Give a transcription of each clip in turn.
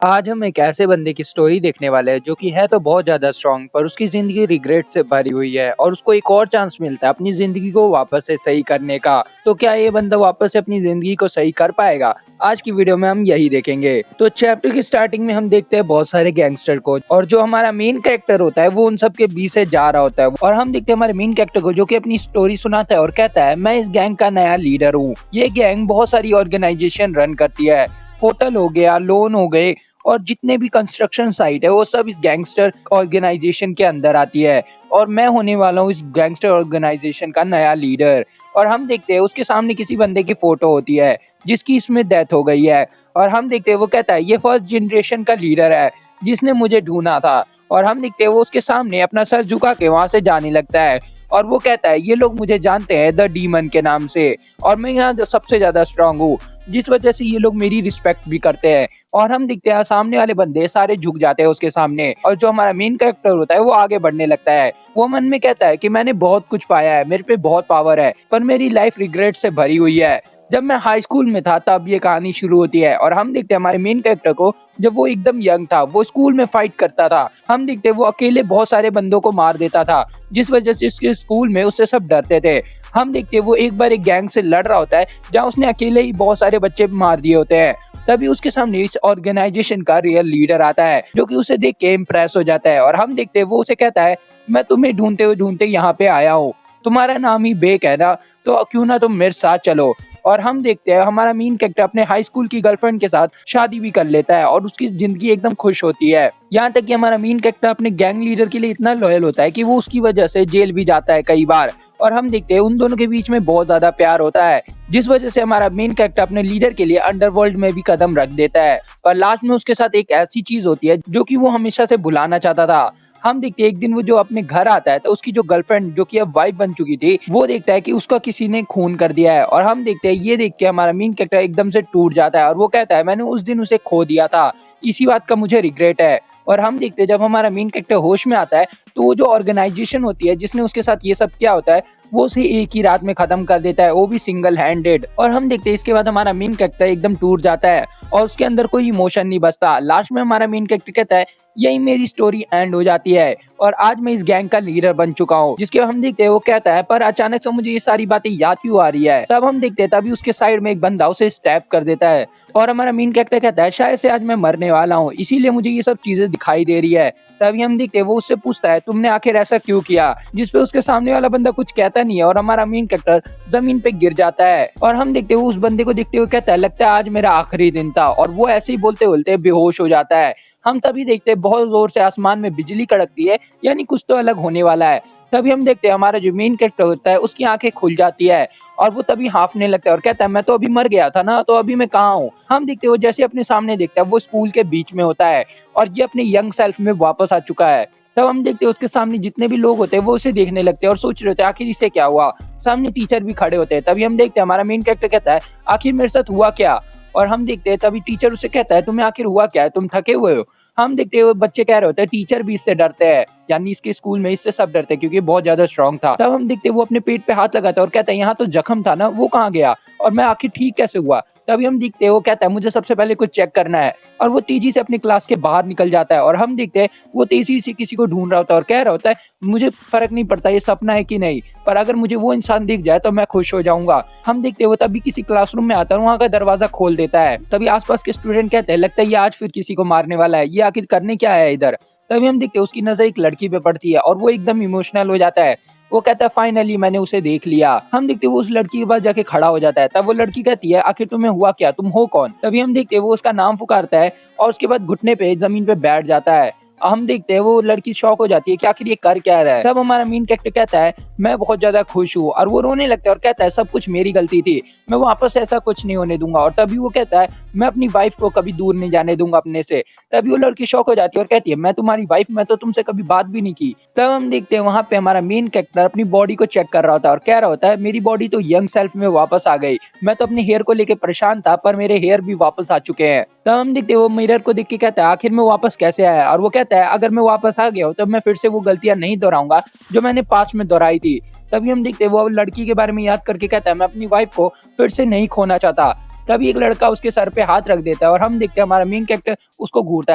आज हम एक ऐसे बंदे की स्टोरी देखने वाले हैं जो कि है तो बहुत ज्यादा स्ट्रांग, पर उसकी जिंदगी रिग्रेट से भरी हुई है और उसको एक और चांस मिलता है अपनी जिंदगी को वापस से सही करने का। तो क्या ये बंदा वापस से अपनी जिंदगी को सही कर पाएगा? आज की वीडियो में हम यही देखेंगे। तो चैप्टर की स्टार्टिंग में हम देखते हैं बहुत सारे गैंगस्टर को, और जो हमारा मेन कैरेक्टर होता है वो उन सब के बीच से जा रहा होता है। और हम देखते हैं हमारे मेन कैरेक्टर को जो कि अपनी स्टोरी सुनाता है और कहता है मैं इस गैंग का नया लीडर हूँ। ये गैंग बहुत सारी ऑर्गेनाइजेशन रन करती है, होटल हो गया, लोन हो गए, और जितने भी कंस्ट्रक्शन साइट है वो सब इस गैंगस्टर ऑर्गेनाइजेशन के अंदर आती है। और मैं होने वाला हूँ इस गैंगस्टर ऑर्गेनाइजेशन का नया लीडर। और हम देखते हैं उसके सामने किसी बंदे की फोटो होती है जिसकी इसमें डेथ हो गई है। और हम देखते हैं वो कहता है ये फर्स्ट जनरेशन का लीडर है जिसने मुझे ढूंढा था। और हम देखते हैं वो उसके सामने अपना सर झुका के वहां से जाने लगता है। और वो कहता है ये लोग मुझे जानते हैं द डीमन के नाम से, और मैं यहाँ सबसे ज्यादा स्ट्रांग हूँ, जिस वजह से ये लोग मेरी रिस्पेक्ट भी करते हैं। और हम दिखते हैं सामने वाले बंदे सारे झुक जाते हैं उसके सामने, और जो हमारा मेन कैरेक्टर होता है वो आगे बढ़ने लगता है। वो मन में कहता है कि मैंने बहुत कुछ पाया है, मेरे पे बहुत पावर है, पर मेरी लाइफ रिग्रेट से भरी हुई है। जब मैं हाई स्कूल में था तब ये कहानी शुरू होती है। और हम देखते हैं हमारे मेन कैरेक्टर को जब वो एकदम यंग था, वो स्कूल में फाइट करता था। हम देखते हैं वो अकेले बहुत सारे बंदों को मार देता था, जिस वजह से उसके स्कूल में उससे सब डरते थे। हम देखते हैं वो एक बार एक गैंग से लड़ रहा होता है जहाँ उसने अकेले ही बहुत सारे बच्चे मार दिए होते हैं। तभी उसके सामने इस ऑर्गेनाइजेशन का रियल लीडर आता है जो कि उसे देख के इम्प्रेस हो जाता है। और हम देखते हैं वो उसे कहता है मैं तुम्हें ढूंढते यहाँ पे आया हूँ, तुम्हारा नाम ही बेक है ना, तो क्यों ना तुम मेरे साथ चलो। और हम देखते हैं हमारा मेन कैरेक्टर अपने हाई स्कूल की गर्लफ्रेंड के साथ शादी भी कर लेता है और उसकी जिंदगी एकदम खुश होती है। यहाँ तक कि हमारा मेन कैरेक्टर अपने गैंग लीडर के लिए इतना लॉयल होता है कि वो उसकी वजह से जेल भी जाता है कई बार। और हम देखते हैं उन दोनों के बीच में बहुत ज्यादा प्यार होता है, जिस वजह से हमारा मेन कैरेक्टर अपने लीडर के लिए अंडरवर्ल्ड में भी कदम रख देता है। और लास्ट में उसके साथ एक ऐसी चीज होती है जो कि वो हमेशा से भुलाना चाहता था। हम देखते हैं एक दिन वो जो अपने घर आता है तो उसकी जो गर्लफ्रेंड जो कि अब वाइफ बन चुकी थी वो देखता है कि उसका किसी ने खून कर दिया है। और हम देखते हैं ये देख के हमारा मेन कैरेक्टर एकदम से टूट जाता है और वो कहता है मैंने उस दिन उसे खो दिया था, इसी बात का मुझे रिग्रेट है। और हम देखते हैं जब हमारा मेन कैरेक्टर होश में आता है तो वो जो ऑर्गेनाइजेशन होती है जिसने उसके साथ ये सब किया होता है वो उसे एक ही रात में खत्म कर देता है, वो भी सिंगल हैंडेड। और हम देखते हैं इसके बाद हमारा मेन कैरेक्टर एकदम टूट जाता है और उसके अंदर कोई इमोशन नहीं बचता। लास्ट में हमारा मेन कैरेक्टर कहता है यही मेरी स्टोरी एंड हो जाती है और आज मैं इस गैंग का लीडर बन चुका हूँ। जिसके हम देखते हैं वो कहता है पर अचानक से मुझे ये सारी बातें याद क्यों आ रही है। तब हम देखते हैं तभी उसके साइड में एक बंदा उसे स्टैप कर देता है और हमारा मेन कैरेक्टर कहता है शायद से आज मैं मरने वाला हूँ, इसीलिए मुझे ये सब चीजें दिखाई दे रही है। तभी हम देखते हैं वो उससे पूछता है तुमने आखिर ऐसा क्यों किया, जिसपे उसके सामने वाला बंदा कुछ कहता नहीं है और हमारा मेन कैरेक्टर जमीन पे गिर जाता है। और हम देखते हैं वो उस बंदे को देखते हुए कहता है लगता है आज मेरा आखिरी दिन था, और वो ऐसे ही बोलते बोलते बेहोश हो जाता है। हम तभी देखते हैं बहुत जोर से आसमान में बिजली कड़कती है, यानी कुछ तो अलग होने वाला है। तभी हम देखते हैं हमारा जो मेन कैरेक्टर होता है उसकी आंखें खुल जाती है और वो तभी हाफने लगता है और कहता है मैं तो अभी मर गया था ना, तो अभी मैं कहाँ हूँ। हम देखते हैं वो जैसे अपने सामने देखता है वो स्कूल के बीच में होता है और ये अपने यंग सेल्फ में वापस आ चुका है। तब हम देखते हैं उसके सामने जितने भी लोग होते हैं वो उसे देखने लगते हैं और सोच रहे होते हैं आखिर इसे क्या हुआ। सामने टीचर भी खड़े होते हैं। तभी हम देखते हैं हमारा मेन कैरेक्टर कहता है आखिर मेरे साथ हुआ क्या। और हम देखते हैं तभी टीचर उसे कहता है तुम्हें आखिर हुआ क्या है, तुम थके हुए हो। हम देखते हैं वो बच्चे कह रहे होते हैं टीचर भी इससे डरते हैं, यानी इसके स्कूल में इससे सब डरते हैं क्योंकि बहुत ज्यादा स्ट्रांग था। तब हम देखते हैं वो अपने पेट पे हाथ लगाता है और कहता है यहाँ तो जख्म था ना, वो कहाँ गया और मैं आखिर ठीक कैसे हुआ। तभी हम देखते हैं वो कहता है मुझे सबसे पहले कुछ चेक करना है, और वो तेजी से अपनी क्लास के बाहर निकल जाता है। और हम देखते हैं वो तेजी से किसी को ढूंढ रहा होता है और कह रहा होता है मुझे फर्क नहीं पड़ता ये सपना है कि नहीं, पर अगर मुझे वो इंसान दिख जाए तो मैं खुश हो जाऊंगा। हम देखते हैं वो तभी किसी क्लासरूम में आता है और वहाँ का दरवाजा खोल देता है। तभी आसपास के स्टूडेंट कहते हैं लगता है ये आज फिर किसी को मारने वाला है, ये आखिर करने क्या है इधर। तभी हम देखते हैं उसकी नजर एक लड़की पे पड़ती है और वो एकदम इमोशनल हो जाता है। वो कहता है फाइनली मैंने उसे देख लिया। हम देखते हैं वो उस लड़की के पास जाके खड़ा हो जाता है। तब वो लड़की कहती है आखिर तुम्हें हुआ क्या, तुम हो कौन। तभी हम देखते हैं वो उसका नाम पुकारता है और उसके बाद घुटने पे जमीन पे बैठ जाता है। हम देखते हैं वो लड़की शॉक हो जाती है कि आखिर ये कर क्या रहा है। तब हमारा मेन कैरेक्टर कहता है मैं बहुत ज्यादा खुश हूँ, और वो रोने लगता है और कहता है सब कुछ मेरी गलती थी, मैं वापस ऐसा कुछ नहीं होने दूंगा। और तभी वो कहता है मैं अपनी वाइफ को कभी दूर नहीं जाने दूंगा अपने से। तभी वो लड़की शॉक हो जाती है और कहती है मैं तुम्हारी वाइफ, मैं तो तुमसे कभी बात भी नहीं की। तब हम देखते हैं वहां पे हमारा मेन कैरेक्टर अपनी बॉडी को चेक कर रहा होता है और कह रहा होता है मेरी बॉडी तो यंग सेल्फ में वापस आ गई, मैं तो अपने हेयर को लेके परेशान था पर मेरे हेयर भी वापस आ चुके हैं। तब हम देखते हैं वो मिरर को देख के कहता है आखिर मैं वापस कैसे आया, और वो कहता है अगर मैं वापस आ गया हूँ तब मैं फिर से वो गलतियां नहीं दोहराऊंगा जो मैंने पास्ट में दोहराई थी। तभी हम देखते हैं वो लड़की के बारे में याद करके कहता है मैं अपनी वाइफ को फिर से नहीं खोना चाहता। तभी एक लड़का उसके सर पे हाथ रख देता है और हम देखते हैं हमारा मेन कैरेक्टर उसको घूरता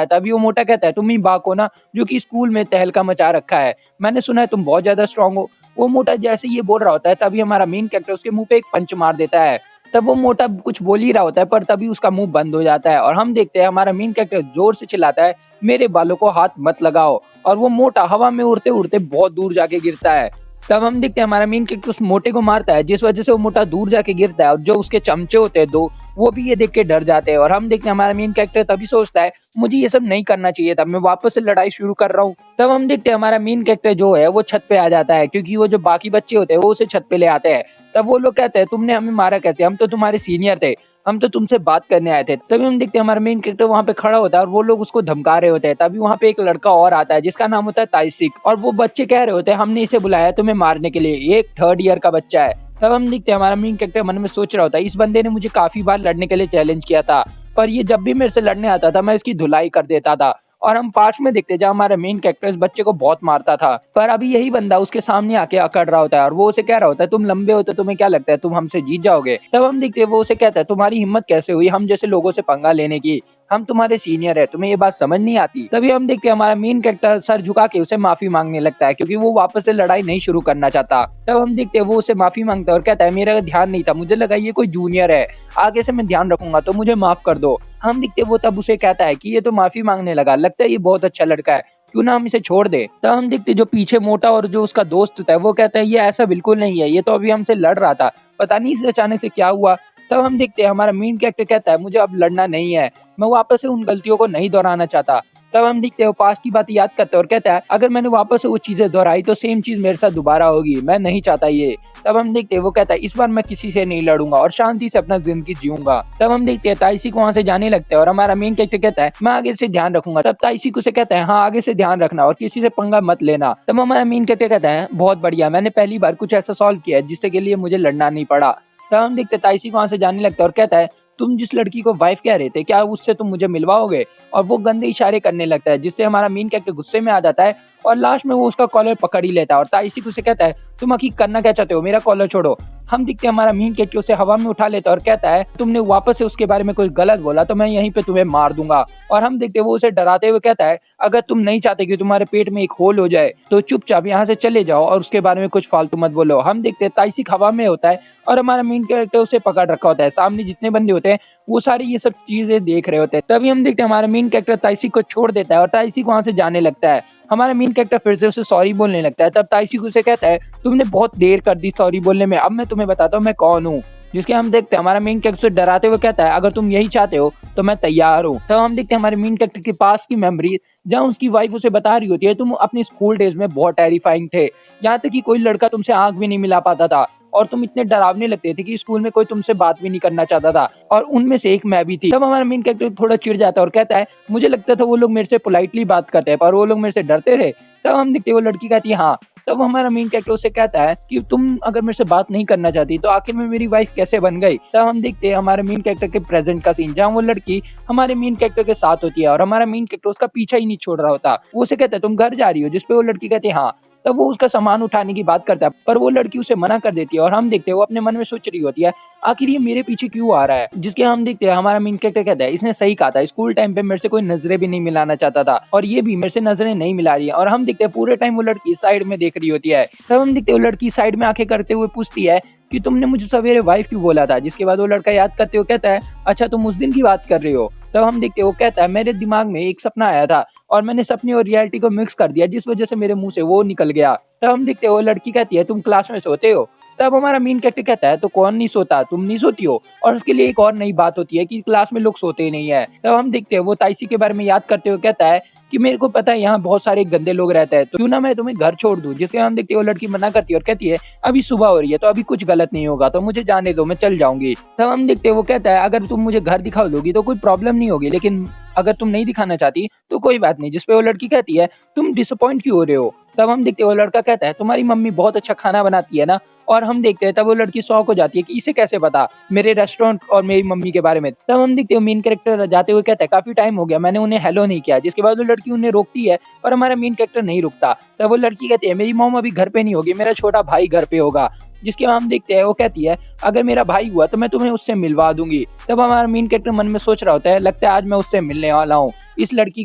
है। तभी वो मोटा कहता है, तुम ही बाको ना जो कि स्कूल में तहलका मचा रखा है, मैंने सुना है तुम बहुत ज्यादा स्ट्रांग हो। वो मोटा जैसे ये बोल रहा होता है तभी हमारा मेन कैरेक्टर उसके मुंह पे एक पंच मार देता है। तब वो मोटा कुछ बोल ही रहा होता है पर तभी उसका मुंह बंद हो जाता है और हम देखते हैं हमारा मेन कैरेक्टर जोर से चिल्लाता है, मेरे बालों को हाथ मत लगाओ। और वो मोटा हवा में उड़ते उड़ते बहुत दूर जाके गिरता है। तब हम देखते हैं हमारा मेन कैरेक्टर उस मोटे को मारता है, जिस वजह से वो मोटा दूर जाके गिरता है और जो उसके चमचे होते हैं दो, वो भी ये देख के डर जाते हैं। और हम देखते हैं हमारा मेन कैरेक्टर तभी सोचता है, मुझे ये सब नहीं करना चाहिए था, मैं वापस से लड़ाई शुरू कर रहा हूँ। तब हम देखते हैं हमारा मेन कैरेक्टर जो है वो छत पे आ जाता है, क्योंकि वो जो बाकी बच्चे होते हैं वो उसे छत पे ले आते हैं। तब वो लोग कहते हैं, तुमने हमें मारा कैसे, हम तो तुम्हारे सीनियर थे, हम तो तुमसे बात करने आए थे। तभी हम देखते हैं हमारा मेन कैरेक्टर वहाँ पे खड़ा होता है और वो लोग उसको धमका रहे होते हैं। तभी वहाँ पे एक लड़का और आता है जिसका नाम होता है ताइसिक, और वो बच्चे कह रहे होते हैं, हमने इसे बुलाया तुम्हें मारने के लिए, ये एक 3rd ईयर का बच्चा है। तब हम देखते हैं हमारा मेन कैरेक्टर मन में सोच रहा होता है, इस बंदे ने मुझे काफी बार लड़ने के लिए चैलेंज किया था, पर ये जब भी मेरे से लड़ने आता था मैं इसकी धुलाई कर देता था। और हम पास में देखते जब हमारा मेन कैरेक्टर इस बच्चे को बहुत मारता था, पर अभी यही बंदा उसके सामने आके अकड़ रहा होता है और वो उसे कह रहा होता है, तुम लंबे हो तो तुम्हें क्या लगता है तुम हमसे जीत जाओगे। तब हम देखते हैं वो उसे कहता है, तुम्हारी हिम्मत कैसे हुई हम जैसे लोगों से पंगा लेने की, हम तुम्हारे सीनियर है, तुम्हें ये बात समझ नहीं आती। तभी हम देखते हैं हमारा मेन कैरेक्टर सर झुका के उसे माफी मांगने लगता है, क्योंकि वो वापस से लड़ाई नहीं शुरू करना चाहता। तब हम देखते हैं वो उसे माफी मांगता है और कहता है, मेरा ध्यान नहीं था, मुझे लगा ये कोई जूनियर है, आगे से मैं ध्यान रखूंगा, तो मुझे माफ कर दो। हम देखते हैं वो तब उसे कहता है कि ये तो माफी मांगने लगा, लगता है ये बहुत अच्छा लड़का है, क्यों ना हम इसे छोड़ दे। तब हम देखते जो पीछे मोटा और जो उसका दोस्त था वो कहता है, ये ऐसा बिल्कुल नहीं है, ये तो अभी हमसे लड़ रहा था, पता नहीं इसे अचानक से क्या हुआ। तब हम देखते हैं हमारा मेन कैरेक्टर कहता है, मुझे अब लड़ना नहीं है, मैं वापस से उन गलतियों को नहीं दोहराना चाहता। तब हम देखते हैं वो पास्ट की बात याद करते हैं और कहता है, अगर मैंने वापस से वो चीजें दोहराई तो सेम चीज मेरे साथ दोबारा होगी, मैं नहीं चाहता ये। तब हम देखते हैं वो कहता है, इस बार मैं किसी से नहीं लड़ूंगा और शांति से अपना जिंदगी जीऊंगा। तब हम देखते हैं ताइसी को वहां से जाने लगता है और हमारा मेन कैरेक्टर कहता है, मैं आगे से ध्यान रखूंगा। तब ताइसी को से कहता है, हाँ आगे से ध्यान रखना और किसी से पंगा मत लेना। तब हमारा मेन कैरेक्टर कहता है, बहुत बढ़िया, मैंने पहली बार कुछ ऐसा सॉल्व किया है जिससे के लिए मुझे लड़ना नहीं पड़ा। तब हम देखते हैं ताइसी को वहां से जाने लगता है और कहता है, तुम जिस लड़की को वाइफ कह रहे थे क्या उससे तुम मुझे मिलवाओगे। और वो गंदे इशारे करने लगता है, जिससे हमारा मेन कैरेक्टर गुस्से में आ जाता है और लास्ट में वो उसका कॉलर पकड़ ही लेता है और ताइसी को उसे कहता है, तुम आखिर करना क्या चाहते हो, मेरा कॉलर छोड़ो। हम दिखते हैं हमारा मेन कैरेक्टर उसे हवा में उठा लेता है और कहता है, तुमने वापस से उसके बारे में कुछ गलत बोला तो मैं यहीं पे तुम्हें मार दूंगा। और हम देखते हैं वो उसे डराते हुए कहता है, अगर तुम नहीं चाहते कि तुम्हारे पेट में एक होल हो जाए तो चुपचाप यहाँ से चले जाओ और उसके बारे में कुछ फालतू मत बोलो। हम देखते हैं ताइसिक हवा में होता है और हमारा मेन कैरेक्टर उसे पकड़ रखा होता है, सामने जितने बंदे होते हैं वो सारे ये सब चीजें देख रहे होते हैं। तभी हम देखते हैं हमारा मेन कैरेक्टर ताइसिक को छोड़ देता है और ताइसिक वहां से जाने लगता है। हमारा मेन कैरेक्टर फिर से उसे सॉरी बोलने लगता है। तब ताइसिक उसे कहता है, तुमने बहुत देर कर दी सॉरी बोलने में, अब मैं तुम्हें बताता हूँ मैं कौन हूँ। जिसके हम देखते हैं हमारा मेन कैरेक्टर डराते हुए कहता है, अगर तुम यही चाहते हो तो मैं तैयार हूँ। तब हम देखते हैं हमारे मेन कैरेक्टर के पास की मेमोरी, जहाँ उसकी वाइफ उसे बता रही होती है, तुम अपने स्कूल डेज में बहुत टेरिफाइंग थे, यहाँ तक कि कोई लड़का तुमसे आंख भी नहीं मिला पाता था और तुम इतने डरावने लगते थे कि स्कूल में कोई तुमसे बात भी नहीं करना चाहता था, और उनमें से एक मैं भी थी। तब हमारा मेन कैरेक्टर थोड़ा चिढ़ जाता है और कहता है, मुझे लगता था वो लोग मेरे से पोलाइटली बात करते हैं पर वो लोग मेरे से डरते थे। तब हम देखते वो लड़की कहती है हाँ। तब हमारा मेन कैरेक्टर उसे कहता है कि तुम अगर मेरे से बात नहीं करना चाहती तो आखिर में मेरी वाइफ कैसे बन गई। तब हम देखते हैं हमारे मेन कैरेक्टर के प्रेजेंट का सीन, जहाँ वो लड़की हमारे मेन कैरेक्टर के साथ होती है और हमारा मेन कैरेक्टर उसका पीछा ही नहीं छोड़ रहा होता। वो उसे कहता है, तुम घर जा रही हो, जिसपे वो लड़की कहती है हाँ। तब वो उसका सामान उठाने की बात करता है पर वो लड़की उसे मना कर देती है और हम देखते हैं वो अपने मन में सोच रही होती है, आखिर ये मेरे पीछे क्यों आ रहा है। जिसके हम देखते हैं हमारा मेन कैरेक्टर कहता है, इसने सही कहा था, स्कूल टाइम पे मेरे से कोई नजरें भी नहीं मिलाना चाहता था और ये भी मेरे से नजरें नहीं मिला रही है। और हम देखते हैं पूरे टाइम वो लड़की साइड में देख रही होती है। तब हम देखते हैं वो लड़की साइड में आंखें करते हुए पूछती है कि तुमने मुझे सवेरे वाइफ क्यों बोला था। जिसके बाद वो लड़का याद करते हुए कहता है, अच्छा तुम उस दिन की बात कर रहे हो। तब हम देखते हैं वो कहता है, मेरे दिमाग में एक सपना आया था और मैंने सपने और रियलिटी को मिक्स कर दिया, जिस वजह से मेरे मुंह से वो निकल गया। तब हम देखते हैं वो लड़की कहती है, तुम क्लास में सोते हो। तब हमारा मेन कैरेक्टर कहता है, तो कौन नहीं सोता, तुम नहीं सोती हो। और उसके लिए एक और नई बात होती है कि क्लास में लोग सोते ही नहीं है। तब हम देखते हैं वो ताइसी के बारे में याद करते हुए कहता है कि मेरे को पता है यहाँ बहुत सारे गंदे लोग रहते हैं, तो क्यों ना मैं तुम्हें घर छोड़ दूं। जिसके हम देखते हैं वो लड़की मना करती है और कहती है, अभी सुबह हो रही है तो अभी कुछ गलत नहीं होगा, तो मुझे जाने दो, मैं चल जाऊंगी। तब हम देखते हैं वो कहता है, अगर तुम मुझे घर दिखा दोगी तो कोई प्रॉब्लम नहीं होगी, लेकिन अगर तुम नहीं दिखाना चाहती तो कोई बात नहीं। जिसपे वो लड़की कहती है, तुम डिसअपॉइंट क्यों हो रहे हो। तब हम देखते हैं वो लड़का कहता है, तुम्हारी मम्मी बहुत अच्छा खाना बनाती है ना, और हम देखते हैं तब वो लड़की शॉक हो जाती है कि इसे कैसे पता मेरे रेस्टोरेंट और मेरी मम्मी के बारे में। तब हम देखते हैं मेन कैरेक्टर जाते हुए कहता है काफी टाइम हो गया मैंने उन्हें हेलो नहीं किया, जिसके बाद वो लड़की उन्हें रोकती है पर हमारा मेन कैरेक्टर नहीं रुकता। तब वो लड़की कहती है मेरी मॉम अभी घर पे नहीं होगी, मेरा छोटा भाई घर पे होगा। जिसके बाद हम देखते हैं वो कहती है अगर मेरा भाई हुआ तो मैं तुम्हें उससे मिलवा दूंगी। तब हमारा मेन कैरेक्टर मन में सोच रहा होता है लगता है आज मैं उससे मिलने वाला हूँ, इस लड़की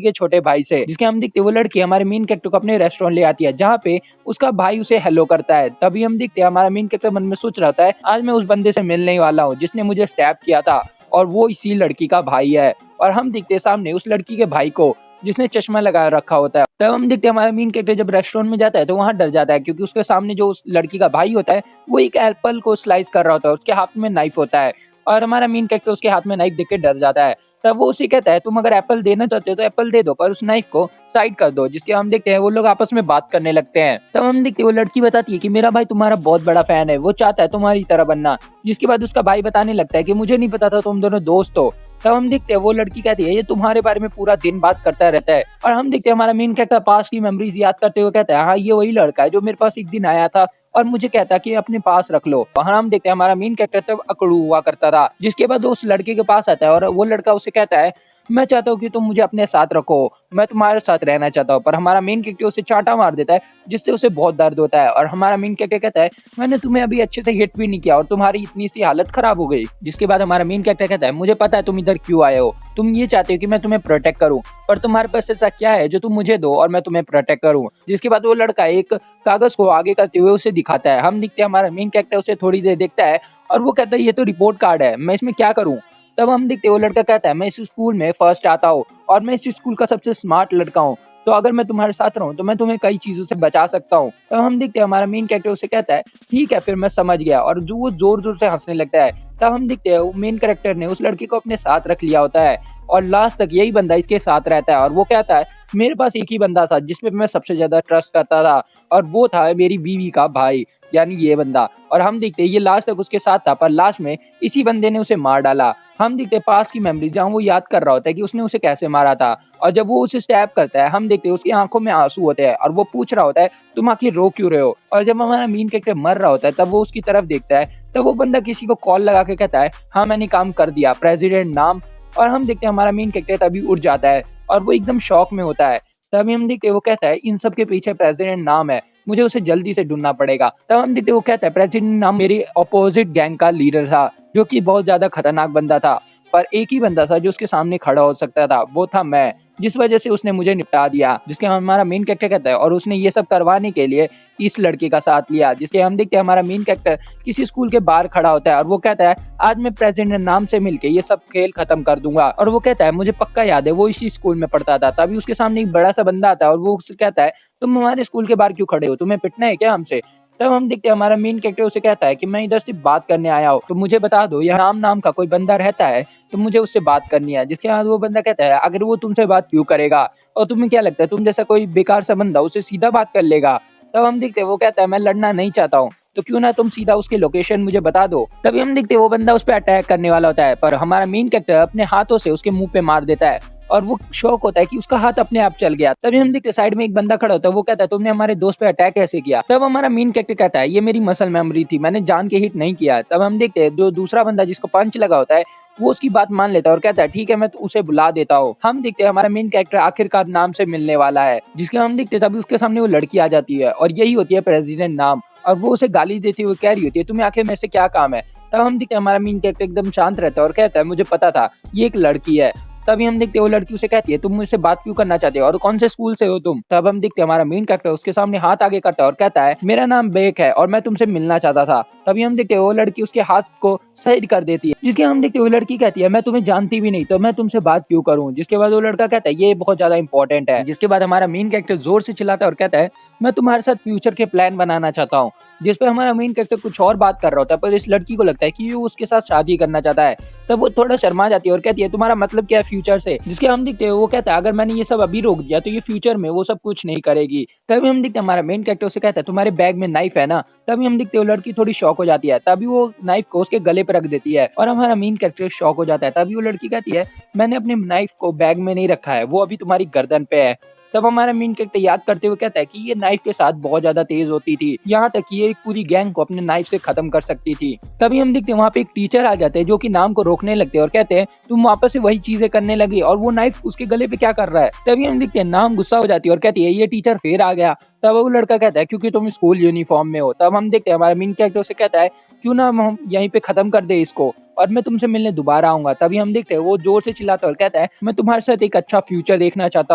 के छोटे भाई से। जिसके हम देखते हैं वो लड़की हमारे मेन कैरेक्टर को अपने रेस्टोरेंट ले आती है जहाँ पे उसका भाई उसे हेलो करता है। तभी हम देखते हैं हमारा मेन कैरेक्टर मन में सोच रहा होता है आज मैं उस बंदे से मिलने वाला हूँ जिसने मुझे स्टैप किया था और वो इसी लड़की का भाई है। और हम देखते हैं सामने उस लड़की के भाई को जिसने चश्मा लगा रखा होता है। तब हम देखते हैं हमारा मेन कैरेक्टर जब रेस्टोरेंट में जाता है तो वहाँ डर जाता है क्योंकि उसके सामने जो उस लड़की का भाई होता है वो एक एप्पल को स्लाइस कर रहा होता है, उसके हाथ में नाइफ होता है और हमारा मेन कैरेक्टर उसके हाथ में नाइफ देख के डर जाता है। तब वो उसे कहता है तुम अगर एप्पल देना चाहते हो तो एप्पल दे दो पर उस नाइफ को साइड कर दो। जिसके हम देखते हैं वो लोग आपस में बात करने लगते हैं। तब हम देखते हैं वो लड़की बताती है कि मेरा भाई तुम्हारा बहुत बड़ा फैन है, वो चाहता है तुम्हारी तरह बनना। जिसके बाद उसका भाई बताने लगता है कि मुझे नहीं पता था तुम दोनों दोस्त हो। तब हम देखते हैं वो लड़की कहती है ये तुम्हारे बारे में पूरा दिन बात करता रहता है। और हम देखते हैं हमारा मेन कैरेक्टर पास की मेमोरीज याद करते हुए कहता है हाँ ये वही लड़का है जो मेरे पास एक दिन आया था और मुझे कहता कि अपने पास रख लो। वहाँ हम देखते हैं हमारा मेन कैरेक्टर तब अकड़ू हुआ करता था। जिसके बाद वो उस लड़के के पास आता है और वो लड़का उसे कहता है मैं चाहता हूँ कि तुम मुझे अपने साथ रखो, मैं तुम्हारे साथ रहना चाहता हूँ। पर हमारा मेन कैरेक्टर उसे चांटा मार देता है जिससे उसे बहुत दर्द होता है। और हमारा मेन कैरेक्टर कहता है मैंने तुम्हें अभी अच्छे से हिट भी नहीं किया और तुम्हारी इतनी सी हालत खराब हो गई। जिसके बाद हमारा मेन कैरेक्टर कहता है मुझे पता है तुम इधर क्यों आए हो, तुम ये चाहते हो कि मैं तुम्हें प्रोटेक्ट करूं, पर तुम्हारे पास ऐसा क्या है जो तुम मुझे दो और मैं तुम्हें प्रोटेक्ट करूं। जिसके बाद वो लड़का एक कागज को आगे करते हुए उसे दिखाता है। हम देखते हैं हमारा मेन कैरेक्टर उसे थोड़ी देर देखता है और वो कहता है ये तो रिपोर्ट कार्ड है, मैं इसमें क्या करूं। तब हम देखते हैं वो लड़का कहता है मैं इस स्कूल में फर्स्ट आता हूँ और मैं इस स्कूल का सबसे स्मार्ट लड़का हूँ, तो अगर मैं तुम्हारे साथ रहूं तो मैं तुम्हें कई चीजों से बचा सकता हूँ। तब हम देखते हैं हमारा मेन कैरेक्टर उसे कहता है ठीक है फिर मैं समझ गया, और जो वो जोर जोर से हंसने लगता है। तब हम देखते हैं मेन कैरेक्टर ने उस लड़की को अपने साथ रख लिया होता है और लास्ट तक यही बंदा इसके साथ रहता है। और वो कहता है मेरे पास एक ही बंदा था जिसपे मैं सबसे ज्यादा ट्रस्ट करता था और वो था मेरी बीवी का भाई, यानी ये बंदा। और हम देखते हैं ये लास्ट तक उसके साथ था पर लास्ट में इसी बंदे ने उसे मार डाला। हम देखते हैं पास की मेमोरी जहाँ वो याद कर रहा होता है कि उसने उसे कैसे मारा था। और जब वो उसे स्टैब करता है हम देखते हैं उसकी आंखों में आंसू होते हैं और वो पूछ रहा होता है तुम आखिर रो क्यों रहे हो। और जब हमारा मेन कैरेक्टर मर रहा होता है तब वो उसकी तरफ देखता है, तब वो बंदा किसी को कॉल लगा के कहता है हाँ मैंने काम कर दिया, प्रेसिडेंट नाम। और हम देखते हैं हमारा मेन कैरेक्टर तभी उठ जाता है और वो एकदम शॉक में होता है। तभी हम देखते हैं वो कहता है इन सब के पीछे प्रेसिडेंट नाम है, मुझे उसे जल्दी से ढूंढना पड़ेगा। तब हम देखते हैं वो कहता है प्रेसिडेंट नाम मेरी अपोजिट गैंग का लीडर था जो कि बहुत ज्यादा खतरनाक बंदा था, पर एक ही बंदा था जो उसके सामने खड़ा हो सकता था, वो था मैं, जिस वजह से उसने मुझे निपटा दिया। जिसके हमारा मेन कैरेक्टर कहता है और उसने ये सब करवाने के लिए इस लड़के का साथ लिया। जिसके हम देखते हैं हमारा मेन कैरेक्टर किसी स्कूल के बाहर खड़ा होता है और वो कहता है आज मैं प्रेसिडेंट नाम से मिलके ये सब खेल खत्म कर दूंगा। और वो कहता है मुझे पक्का याद है वो इसी स्कूल में पढ़ता था। तभी उसके सामने एक बड़ा सा बंदा आता है और वो उससे कहता है तुम हमारे स्कूल के बाहर क्यों खड़े हो, तुम्हें पिटना है क्या हमसे। तब हम देखते हैं हमारा मेन कैरेक्टर उसे कहता है कि मैं इधर सिर्फ बात करने आया हूँ, तो मुझे बता दो यहाँ राम नाम का कोई बंदा रहता है तो मुझे उससे बात करनी है। जिसके बाद वो बंदा कहता है अगर वो तुमसे बात क्यों करेगा, और तुम्हें क्या लगता है तुम जैसा कोई बेकार सा बंदा उसे सीधा बात कर लेगा। तब हम देखते हैं वो कहता है मैं लड़ना नहीं चाहता हूँ, तो क्यों ना तुम सीधा उसकी लोकेशन मुझे बता दो। तभी हम देखते हैं वो बंदा उस पर अटैक करने वाला होता है पर हमारा मेन कैरेक्टर अपने हाथों से उसके मुंह पे मार देता है और वो शौक होता है कि उसका हाथ अपने आप चल गया। तभी हम देखते हैं साइड में एक बंदा खड़ा होता है, वो कहता है तुमने हमारे दोस्त पे अटैक कैसे किया। तब हमारा मेन कैरेक्टर कहता है ये मेरी मसल मेमोरी थी, मैंने जान के हिट नहीं किया। तब हम देखते हैं जो दूसरा बंदा जिसको पंच लगा होता है वो उसकी बात मान लेता है और कहता है ठीक है मैं तो उसे बुला देता हूँ। हम देखते हैं हमारा मेन कैरेक्टर आखिरकार नाम से मिलने वाला है। जिसके हम देखते हैं तभी उसके सामने वो लड़की आ जाती है और यही होती है प्रेसिडेंट नाम, और वो उसे गाली देती हुई कह रही होती है तुम्हें आखिर मेरे से क्या काम है। तब हम देखते हैं हमारा मेन कैरेक्टर एकदम शांत रहता है और कहता है मुझे पता था ये एक लड़की है। तभी हम देखते हैं वो लड़की उसे कहती है तुम मुझसे बात क्यों करना चाहते हो और कौन से स्कूल से हो तुम। तब हम देखते हैं हमारा मेन कैरेक्टर उसके सामने हाथ आगे करता है और कहता है मेरा नाम बेक है और मैं तुमसे मिलना चाहता था। तभी हम देखते हैं वो लड़की उसके हाथ को साइड कर देती है। जिसके हम देखते हैं वो लड़की कहती है मैं तुम्हें जानती भी नहीं तो मैं तुमसे बात क्यों करूं। जिसके बाद वो लड़का कहता है ये बहुत ज्यादा इंपॉर्टेंट है। जिसके बाद हमारा मेन कैरेक्टर जोर से चिल्लाता है और कहता है मैं तुम्हारे साथ फ्यूचर के प्लान बनाना चाहता हूँ। जिसपे हमारा मेन कैरेक्टर कुछ और बात कर रहा होता है पर इस लड़की को लगता है कि वो उसके साथ शादी करना चाहता है। तब वो थोड़ा शर्मा जाती है और कहती है तुम्हारा मतलब क्या है फ्यूचर से। जिसके हम देखते हैं वो कहता है अगर मैंने ये सब अभी रोक दिया तो ये फ्यूचर में वो सब कुछ नहीं करेगी। तभी हम देखते हैं हमारा मेन कैरेक्टर उसे कहता है तुम्हारे बैग में नाइफ है ना। तभी हम देखते हैं वो लड़की थोड़ी शॉक हो जाती है, तभी वो नाइफ को उसके गले पे रख देती है और हमारा मेन कैरेक्टर शॉक हो जाता है। तभी वो लड़की कहती है मैंने अपने नाइफ को बैग में नहीं रखा है, वो अभी तुम्हारी गर्दन पे है। तब हमारा मेन कैरेक्टर याद करते हुए कहता है कि ये नाइफ के साथ बहुत ज्यादा तेज होती थी, यहाँ तक कि ये एक पूरी गैंग को अपने नाइफ से खत्म कर सकती थी। तभी हम देखते हैं वहाँ पे एक टीचर आ जाते हैं जो कि नाम को रोकने लगते हैं और कहते हैं तुम वापस से वही चीजें करने लगी और वो नाइफ उसके गले पे क्या कर रहा है। तभी हम देखते हैं नाम गुस्सा हो जाती है और कहती है ये टीचर फिर आ गया। तब वो लड़का कहता है क्योंकि तुम स्कूल यूनिफॉर्म में हो। तब हम देखते हैं हमारा मेन कैरेक्टर से कहता है क्यों ना हम यहीं पे खत्म कर दे इसको और मैं तुमसे मिलने दोबारा आऊंगा। तभी हम देखते हैं वो जोर से चिल्लाता है और कहता है मैं तुम्हारे साथ एक अच्छा फ्यूचर देखना चाहता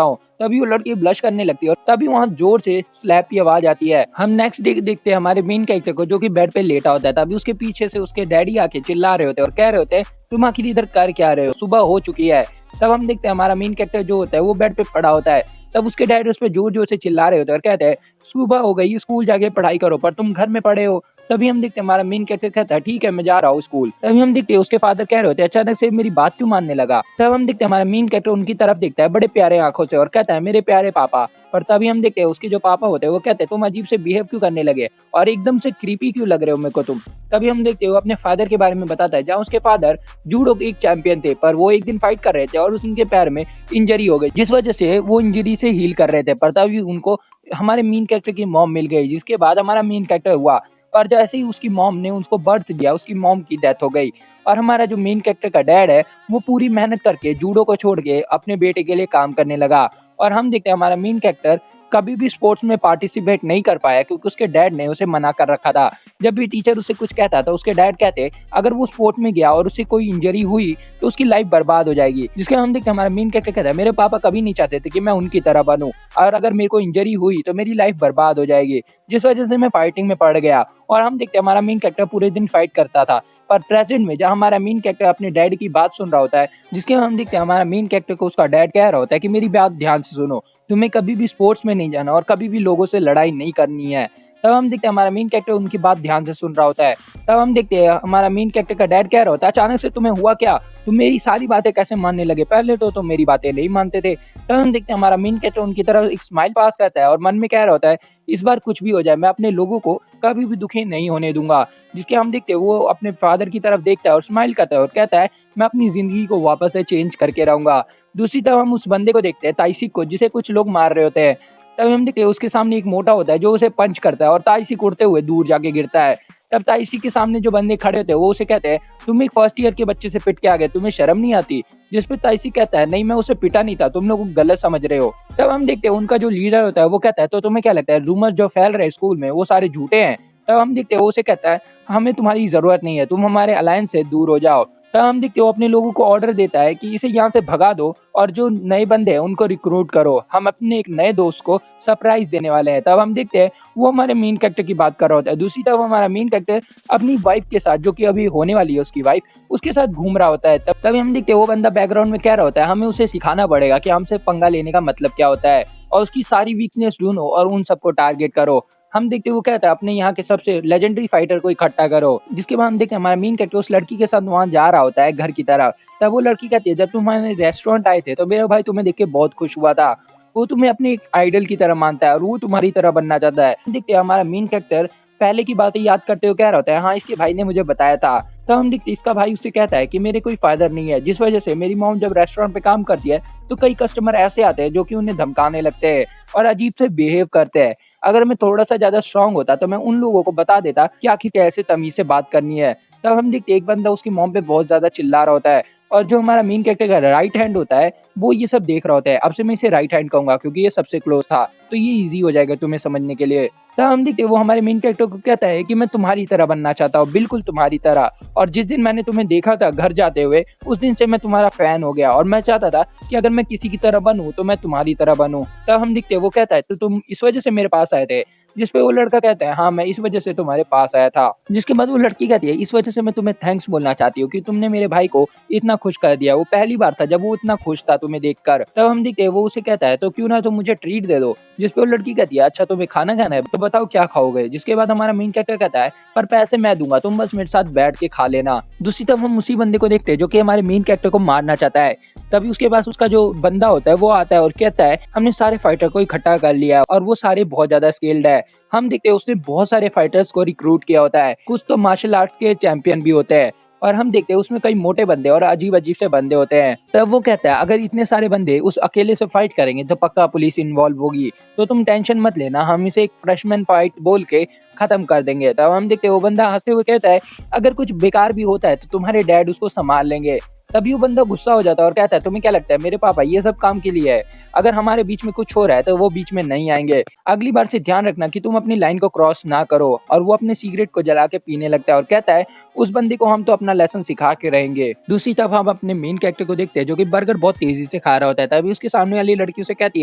हूँ। तभी वो लड़की ब्लश करने लगती है और तभी वहाँ जोर से स्लैप की आवाज आती है। हम नेक्स्ट डे देखते हैं हमारे मेन कैरेक्टर को जो कि बेड पे लेटा होता है। तभी उसके पीछे से उसके डैडी आके चिल्ला रहे होते हैं और कह रहे होते हैं तुम आखिर इधर कर क्या रहे हो, सुबह हो चुकी है। तब हम देखते हैं हमारा मेन कैरेक्टर जो होता है वो बेड पे पड़ा होता है। तब उसके डैड उस पर जोर जोर से चिल्ला रहे होते हैं और कहते हैं सुबह हो गई, स्कूल जाके पढ़ाई करो, पर तुम घर में पड़े हो। तभी हम देखते हैं हमारा मेन कैरेक्टर कहता है ठीक है मैं जा रहा हूँ स्कूल। तभी हम देखते हैं उसके फादर कह रहे होते हैं अचानक से मेरी बात क्यों मानने लगा। तब हम देखते हैं हमारा मेन कैरेक्टर उनकी तरफ देखता है बड़े प्यारे आंखों से और कहता है मेरे प्यारे पापा। पर तभी हम देखते हैं उसके जो पापा होते हैं वो कहते हैं तुम अजीब से बिहेव क्यों करने लगे और एकदम से क्रीपी क्यों लग रहे हो मेरे को तुम। तभी हम देखते हैं वो अपने फादर के बारे में बताता है जहाँ उसके फादर जूडो के एक चैंपियन थे, पर वो एक दिन फाइट कर रहे थे और उनके पैर में इंजरी हो गई जिस वजह से वो इंजरी से हील कर रहे थे। पर तभी उनको हमारे मेन कैरेक्टर की मॉम मिल गई जिसके बाद हमारा मेन कैरेक्टर हुआ। पर जैसे ही उसकी मॉम ने उसको बर्थ दिया उसकी मॉम की डेथ हो गई और हमारा जो मेन कैरेक्टर का डैड है वो पूरी मेहनत करके जूडो को छोड़ के अपने बेटे के लिए काम करने लगा। और हम देखते हैं हमारा मेन कैरेक्टर कभी भी स्पोर्ट्स में पार्टिसिपेट नहीं कर पाया क्योंकि उसके डैड ने उसे मना कर रखा था। जब भी टीचर उसे कुछ कहता था उसके डैड कहते अगर वो स्पोर्ट में गया और उसे कोई इंजरी हुई तो उसकी लाइफ बर्बाद हो जाएगी। जिसके हम देखते हैं हमारा मेन कैरेक्टर कहता है मेरे पापा कभी नहीं चाहते थे कि मैं उनकी तरह बनूं और अगर मेरे को इंजरी हुई तो मेरी लाइफ बर्बाद हो जाएगी, जिस वजह से मैं फाइटिंग में पड़ गया। और हम देखते हैं हमारा मेन कैरेक्टर पूरे दिन फाइट करता था। पर प्रेजेंट में जब हमारा मेन कैरेक्टर अपने डैड की बात सुन रहा होता है जिसके हम देखते हैं हमारा मेन कैरेक्टर को उसका डैड कह रहा होता है कि मेरी बात ध्यान से सुनो, तुम्हें कभी भी स्पोर्ट्स में नहीं जाना और कभी भी लोगों से लड़ाई नहीं करनी है। तब हम देखते हैं हमारा मेन कैरेक्टर उनकी बात ध्यान से सुन रहा होता है। तब हम देखते हैं हमारा मेन कैरेक्टर का डैड कह रहा होता है अचानक से तुम्हें हुआ क्या, तुम मेरी सारी बातें कैसे मानने लगे, पहले तो तुम मेरी बातें नहीं मानते थे। तब हम देखते हैं हमारा मेन कैरेक्टर उनकी तरफ एक स्माइल पास करता है और मन में कह रहा होता है इस बार कुछ भी हो जाए मैं अपने लोगों को कभी भी दुखी नहीं होने दूंगा। जिसके हम देखते हैं वो अपने फादर की तरफ देखता है और स्माइल करता है और कहता है मैं अपनी जिंदगी को वापस से चेंज करके रहूंगा। दूसरी तरफ हम उस बंदे को देखते हैं ताइसिक को जिसे कुछ लोग मार रहे होते हैं। तभी हम देखते हैं उसके सामने एक मोटा होता है जो उसे पंच करता है और ताइसिक उड़ते हुए दूर जाके गिरता है। तब ताइसिक के सामने जो बंदे खड़े होते हैं वो उसे कहते हैं तुम एक फर्स्ट ईयर के बच्चे से पिट के आ गए, तुम्हें शर्म नहीं आती। जिस पे ताइसिक कहता है नहीं मैं उसे पिटा नहीं था, तुम लोग गलत समझ रहे हो। तब हम देखते हैं उनका जो लीडर होता है वो कहता है तो तुम्हें क्या लगता है रूमर्स जो फैल रहे स्कूल में वो सारे झूठे हैं। तब हम देखते हैं वो उसे कहता है हमें तुम्हारी जरूरत नहीं है, तुम हमारे अलायंस से दूर हो जाओ। तब हम देखते हो अपने लोगों को ऑर्डर देता है कि इसे यहाँ से भगा दो और जो नए बंदे हैं उनको रिक्रूट करो, हम अपने एक नए दोस्त को सरप्राइज देने वाले हैं। तब हम देखते हैं वो हमारे मेन कैरेक्टर की बात कर रहा होता है। दूसरी तरफ हमारा मेन कैरेक्टर अपनी वाइफ के साथ जो कि अभी होने वाली है उसकी वाइफ उसके साथ घूम रहा होता है। तभी हम देखते हैं वो बंदा बैकग्राउंड में कह रहा होता है हमें उसे सिखाना पड़ेगा कि हमसे पंगा लेने का मतलब क्या होता है और उसकी सारी वीकनेस ढूंढो और उन सबको टारगेट करो। हम देखते हैं वो कहता है अपने यहाँ के सबसे लेजेंडरी फाइटर को इकट्ठा करो। जिसके बाद हम देखते हैं हमारा मेन कैरेक्टर उस लड़की के साथ वहाँ जा रहा होता है घर की तरफ। तब वो लड़की कहती है जब तुम हमारे रेस्टोरेंट आए थे तो मेरा भाई तुम्हें देख के बहुत खुश हुआ था, वो तुम्हें अपने एक आइडल की तरह मानता है और वो तुम्हारी तरह बनना चाहता है। देखते हैं हमारा मेन कैरेक्टर पहले की बातें याद करते हुए कह रहा होता है हाँ इसके भाई ने मुझे बताया था। तब हम देखते इसका भाई उससे कहता है कि मेरे कोई फादर नहीं है, जिस वजह से मेरी मॉम जब रेस्टोरेंट पे काम करती है तो कई कस्टमर ऐसे आते हैं जो कि उन्हें धमकाने लगते हैं और अजीब से बिहेव करते हैं। अगर मैं थोड़ा सा ज्यादा स्ट्रांग होता तो मैं उन लोगों को बता देता कि आखिर कैसे तमीज से बात करनी है। तब हम देखते एक बंदा उसकी मॉम पे बहुत ज्यादा चिल्ला रहा होता है और जो हमारा मेन कैरेक्टर का राइट हैंड होता है वो ये सब देख रहा होता है। अब से मैं इसे राइट हैंड कहूंगा क्योंकि ये सबसे क्लोज था तो ये इजी हो जाएगा तुम्हें समझने के लिए। तब हम देखते वो हमारे मेन कैरेक्टर को कहता है कि मैं तुम्हारी तरह बनना चाहता हूँ, बिल्कुल तुम्हारी तरह, और जिस दिन मैंने तुम्हें देखा था घर जाते हुए उस दिन से मैं तुम्हारा फैन हो गया और मैं चाहता था कि अगर मैं किसी की तरह बनूं तो मैं तुम्हारी तरह बनूं। तब हम देखते वो कहता है तो तुम इस वजह से मेरे पास आए थे। जिस पे वो लड़का कहता है हाँ मैं इस वजह से तुम्हारे पास आया था। जिसके बाद वो लड़की कहती है इस वजह से मैं तुम्हें थैंक्स बोलना चाहती हूँ कि तुमने मेरे भाई को इतना खुश कर दिया, वो पहली बार था जब वो इतना खुश था तुम्हें देखकर। तब हम देखते हैं वो उसे कहता है तो क्यों ना तुम मुझे ट्रीट दे दो। जिस पे वो लड़की कहती है अच्छा तुम्हें खाना खाना है तो बताओ क्या खाओगे। जिसके बाद हमारा मेन कैरेक्टर कहता है पर पैसे मैं दूंगा, तुम बस मेरे साथ बैठ के खा लेना। दूसरी तरफ हम उसी बंदे को देखते हैं जो कि हमारे मेन कैरेक्टर को मारना चाहता है। तभी उसके पास उसका जो बंदा होता है वो आता है और कहता है हमने सारे फाइटर को इकट्ठा कर लिया है और वो सारे बहुत ज्यादा स्किल्ड है। हम देखते हैं उसने बहुत सारे फाइटर्स को रिक्रूट किया होता है, कुछ तो मार्शल आर्ट्स के चैंपियन भी होते हैं और हम देखते हैं उसमें कई मोटे बंदे और अजीब-अजीब से बंदे होते हैं। तब वो कहता है अगर इतने सारे बंदे उस अकेले से फाइट करेंगे तो पक्का पुलिस इन्वॉल्व होगी। तो तुम टेंशन मत लेना, हम इसे एक फ्रेशमैन फाइट बोल के खत्म कर देंगे। तब हम देखते हैं वो बंदा हँसते हुए कहता है अगर कुछ बेकार भी होता है तो तुम्हारे डैड उसको संभाल लेंगे। तभी वो बंदा गुस्सा हो जाता है और कहता है तुम्हें क्या लगता है मेरे पापा ये सब काम के लिए है? अगर हमारे बीच में कुछ हो रहा है तो वो बीच में नहीं आएंगे। अगली बार से ध्यान रखना कि तुम अपनी लाइन को क्रॉस ना करो। और वो अपने सिगरेट को जला के पीने लगता है और कहता है उस बंदे को हम तो अपना लेसन सिखा के रहेंगे। दूसरी तरफ हम अपने मेन कैरेक्टर को देखते हैं जो कि बर्गर बहुत तेजी से खा रहा होता है। तभी उसके सामने वाली लड़की उसे कहती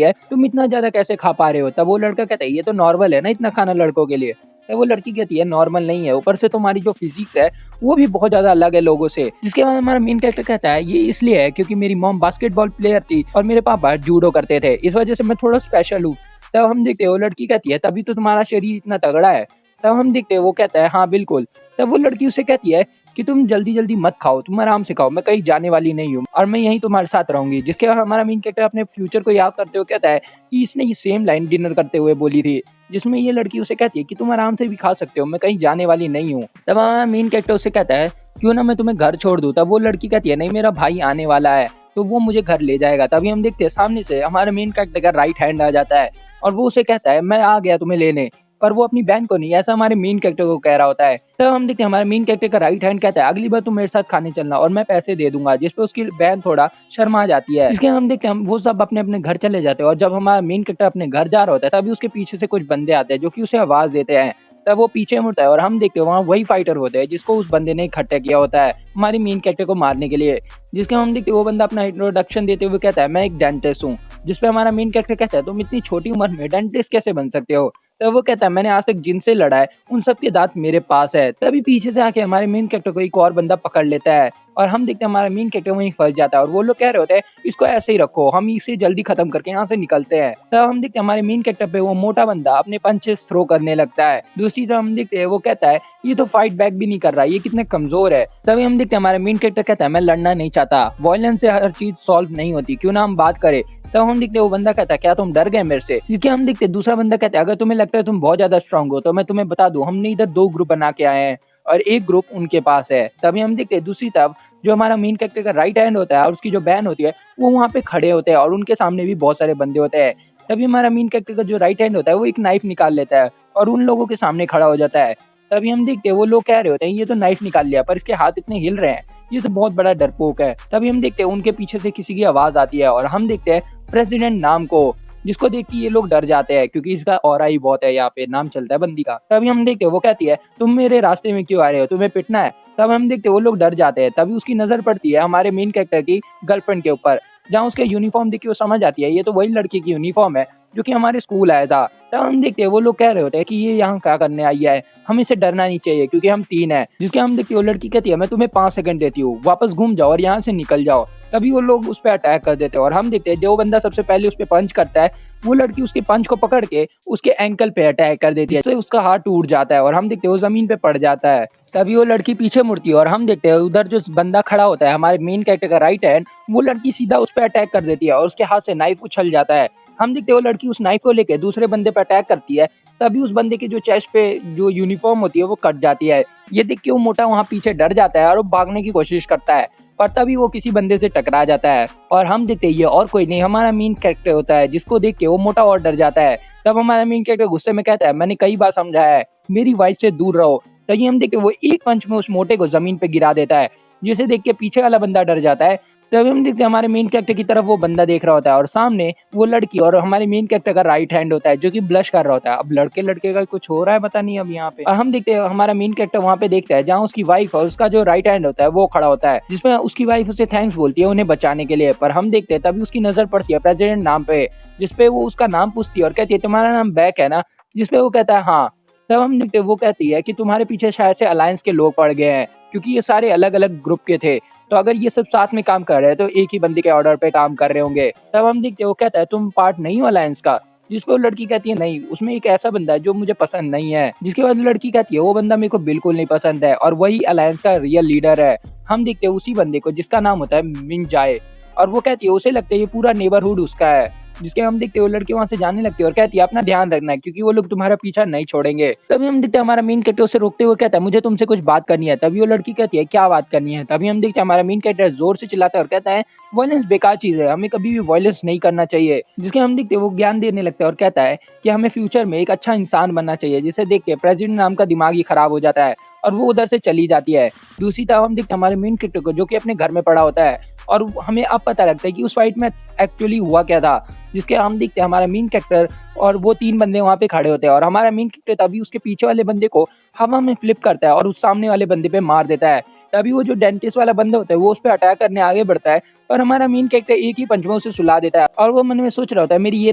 है तुम इतना ज्यादा कैसे खा पा रहे हो? तब वो लड़का कहता है ये तो नॉर्मल है ना इतना खाना लड़कों के लिए। तब वो लड़की कहती है नॉर्मल नहीं है, ऊपर से तुम्हारी जो फिजिक्स है वो भी बहुत ज्यादा अलग है लोगों से। जिसके बाद हमारा मेन कैरेक्टर कहता है ये इसलिए है क्योंकि मेरी मॉम बास्केटबॉल प्लेयर थी और मेरे पापा जूडो करते थे, इस वजह से मैं थोड़ा स्पेशल हूँ। तब हम देखते हैं वो लड़की कहती है तभी तो तुम्हारा शरीर इतना तगड़ा है। तब हम देखते हैं वो कहता है हाँ बिल्कुल। तब वो लड़की उसे कहती है कि तुम जल्दी जल्दी मत खाओ, तुम आराम से खाओ, मैं कहीं जाने वाली नहीं हूँ और मैं यहीं तुम्हारे साथ रहूंगी। जिसके बाद हमारा मेन कैरेक्टर अपने फ्यूचर को याद करते हुए कहता है कि इसने ये सेम लाइन डिनर करते हुए बोली थी, जिसमें ये लड़की उसे कहती है कि तुम आराम से भी खा सकते हो, मैं कहीं जाने वाली नहीं हूँ। तब हमारा मेन कैरेक्टर उसे कहता है क्यों ना मैं तुम्हें घर छोड़ दूं। तब वो लड़की कहती है नहीं मेरा भाई आने वाला है तो वो मुझे घर ले जाएगा। तभी हम देखते हैं सामने से हमारे मेन कैरेक्टर का राइट हैंड आ जाता है और वो उसे कहता है मैं आ गया तुम्हें लेने, पर वो अपनी बहन को नहीं, ऐसा हमारे मेन कैरेक्टर को कह रहा होता है। तब हम देखते हैं हमारे मेन कैरेक्टर का राइट हैंड कहता है अगली बार तुम मेरे साथ खाने चलना और मैं पैसे दे दूंगा। जिस पे उसकी बहन थोड़ा शर्मा जाती है। इसके हम देखते हैं हम वो सब अपने अपने घर चले जाते हैं और जब हमारा मेन कैरेक्टर अपने घर जा रहा होता है तभी उसके पीछे से कुछ बंदे आते हैं जो कि उसे आवाज देते हैं। तब वो पीछे मुड़ता है और हम देखते हैं वहाँ वही फाइटर होते हैं जिसको उस बंदे ने इकट्ठा किया होता है हमारी मेन कैरेक्टर को मारने के लिए। जिसके हम देखते हैं वो बंदा अपना इंट्रोडक्शन देते हुए कहता है मैं एक डेंटिस्ट हूँ। जिसपे हमारा मेन कैरेक्टर कहता है तुम इतनी छोटी उम्र में डेंटिस्ट कैसे बन सकते हो? तब वो कहता है मैंने आज तक जिनसे लड़ा है उन सब के दांत मेरे पास है। तभी पीछे से आके हमारे मेन कैरेक्टर को एक और बंदा पकड़ लेता है और हम देखते हैं हमारा मेन कैरेक्टर वहीं फंस जाता है और वो लोग कह रहे होते हैं इसको ऐसे ही रखो, हम इसे जल्दी खत्म करके यहाँ से निकलते हैं। तब हम देखते हैं हमारे मेन कैरेक्टर पे वो मोटा बंदा अपने पंचेस थ्रो करने लगता है। दूसरी तरफ हम देखते हैं वो कहता है ये तो फाइट बैक भी नहीं कर रहा, ये कितने कमजोर है। तभी हम देखते हैं हमारे मेन कैरेक्टर कहता है मैं लड़ना नहीं चाहता, वायलेंस से हर चीज सॉल्व नहीं होती, क्यों ना हम बात करें। तब हम देखते हैं वो बंदा कहता है क्या तुम डर गए मेरे से? क्योंकि हम देखते हैं दूसरा बंदा कहता है अगर तुम्हें लगता है तुम बहुत ज्यादा स्ट्रांग हो तो मैं तुम्हें बता दूं हमने इधर 2 ग्रुप बना के आए हैं और एक ग्रुप उनके पास है। तभी हम देखते हैं दूसरी तरफ जो हमारा मेन कैरेक्टर का राइट हैंड होता है और उसकी जो बहन होती है वो वहाँ पे खड़े होते हैं और उनके सामने भी बहुत सारे बंदे होते हैं। तभी हमारा मेन कैरेक्टर का जो राइट हैंड होता है वो एक नाइफ निकाल लेता है और उन लोगों के सामने खड़ा हो जाता है। तभी हम देखते हैं वो लोग कह रहे होते हैं ये तो नाइफ निकाल लिया पर इसके हाथ इतने हिल रहे हैं, ये तो बहुत बड़ा डरपोक है। तभी हम देखते हैं उनके पीछे से किसी की आवाज आती है और हम देखते हैं प्रेसिडेंट नाम को, जिसको देख के ये लोग डर जाते हैं क्योंकि इसका ऑरा ही बहुत है, यहाँ पे नाम चलता है बंदी का। तभी हम देखते हैं वो कहती है तुम मेरे रास्ते में क्यों आ रहे हो, तुम्हें पिटना है? तब हम देखते हैं वो लोग डर जाते हैं। तभी उसकी नजर पड़ती है हमारे मेन कैरेक्टर की गर्लफ्रेंड के ऊपर, जहाँ उसके यूनिफॉर्म देख के वो समझ आती है ये तो वही लड़की की यूनिफॉर्म है जो कि हमारे स्कूल आया था। तब हम देखते हैं वो लोग कह रहे होते हैं कि ये यहाँ क्या करने आई है, हमें इसे डरना नहीं चाहिए क्योंकि हम 3 हैं। जिसके हम देखते हैं वो लड़की कहती है मैं तुम्हें 5 सेकंड देती हूँ, वापस घूम जाओ और यहाँ से निकल जाओ। तभी वो लोग उस पर अटैक कर देते हैं और हम देखते हैं जो बंदा सबसे पहले उस पर पंच करता है वो लड़की उसके पंच को पकड़ के उसके एंकल पे अटैक कर देती है, जिससे उसका हाथ टूट जाता है और हम देखते हैं वो जमीन पे पड़ जाता है। तभी वो लड़की पीछे मुड़ती है और हम देखते हैं उधर जो बंदा खड़ा होता है हमारे मेन कैरेक्टर का राइट हैंड, वो लड़की सीधा उस पर अटैक कर देती है और उसके हाथ से नाइफ उछल जाता है। हम देखते हैं वो लड़की उस नाइफ को लेके दूसरे बंदे पे अटैक करती है। तभी उस बंदे की जो चेस्ट पे जो यूनिफॉर्म होती है वो कट जाती है। ये देख के वो मोटा वहाँ पीछे डर जाता है और वो भागने की कोशिश करता है, पर तभी वो किसी बंदे से टकरा जाता है और हम देखते हैं ये और कोई नहीं हमारा मेन कैरेक्टर होता है, जिसको देख के वो मोटा और डर जाता है। तब हमारा मेन कैरेक्टर गुस्से में कहता है मैंने कई बार समझाया है मेरी वाइफ से दूर रहो। तभी हम देखते हैं वो एक पंच में उस मोटे को जमीन पे गिरा देता है, जिसे देख के पीछे वाला बंदा डर जाता है। तभी हम देखते हैं हमारे मेन कैरेक्टर की तरफ वो बंदा देख रहा होता है और सामने वो लड़की और हमारे मेन कैरेक्टर का राइट हैंड होता है जो कि ब्लश कर रहा होता है। अब लड़के लड़के का कुछ हो रहा है पता नहीं अब यहाँ पे। और हम देखते हैं हमारा मेन कैरेक्टर वहाँ पे देखता है जहाँ उसकी वाइफ और उसका जो राइट हैंड होता है वो खड़ा होता है, जिसमें उसकी वाइफ उसे थैंक्स बोलती है उन्हें बचाने के लिए। पर हम देखते हैं तभी उसकी नजर पड़ती है प्रेसिडेंट नाम पे, जिसपे वो उसका नाम पूछती है और कहती है तुम्हारा नाम बैक है ना? जिसपे वो कहता है हाँ। तब हम देखते हैं वो कहती है कि तुम्हारे पीछे शायद से अलायंस के लोग पड़ गए हैं क्योंकि ये सारे अलग अलग ग्रुप के थे, तो अगर ये सब साथ में काम कर रहे हैं तो एक ही बंदे के ऑर्डर पे काम कर रहे होंगे। तब हम देखते हैं वो कहता है तुम पार्ट नहीं हो अलायंस का? जिस पर वो लड़की कहती है नहीं, उसमें एक ऐसा बंदा है जो मुझे पसंद नहीं है। जिसके बाद लड़की कहती है वो बंदा मेरे को बिल्कुल नहीं पसंद है और वही अलायंस का रियल लीडर है। हम देखते हैं उसी बंदे को जिसका नाम होता है मिंग जाए और वो कहती है उसे लगता है ये पूरा नेबरहुड उसका है। जिसके हम देखते हैं वो लड़की वहाँ से जाने लगती है और कहती है अपना ध्यान रखना है क्योंकि वो लोग तुम्हारा पीछा नहीं छोड़ेंगे। तभी हम देखते हैं हमारा मेन कैरेक्टर उसे रोकते हुए कहता है मुझे तुमसे कुछ बात करनी है। तभी वो लड़की कहती है क्या बात करनी है। तभी हम देखते हैं हमारा मेन कैरेक्टर जोर से चिल्लाता है और कहता है वायलेंस बेकार चीज है, हमें कभी भी वायलेंस नहीं करना चाहिए। जिसके हम देखते हैं वो ज्ञान देने लगता है और कहता है कि हमें फ्यूचर में एक अच्छा इंसान बनना चाहिए। जिसे देख के प्रेसिडेंट नाम का दिमाग ही खराब हो जाता है और वो उधर से चली जाती है। दूसरी तरफ हम देखते हैं हमारे मेन कैरेक्टर को जो कि अपने घर में पड़ा होता है और हमें अब पता लगता है कि उस फाइट में एक्चुअली हुआ क्या था। जिसके हम देखते हैं हमारा मेन कैरेक्टर और वो 3 बंदे वहाँ पे खड़े होते हैं और हमारा मेन कैरेक्टर तभी उसके पीछे वाले बंदे को हवा में फ्लिप करता है और उस सामने वाले बंदे पे मार देता है। तभी वो जो डेंटिस्ट वाला बंदा होता है वो उस पर अटैक करने आगे बढ़ता है पर हमारा मेन कैरेक्टर एक ही पंच में उसे सुला देता है और वो मन में सोच रहा होता है मेरी ये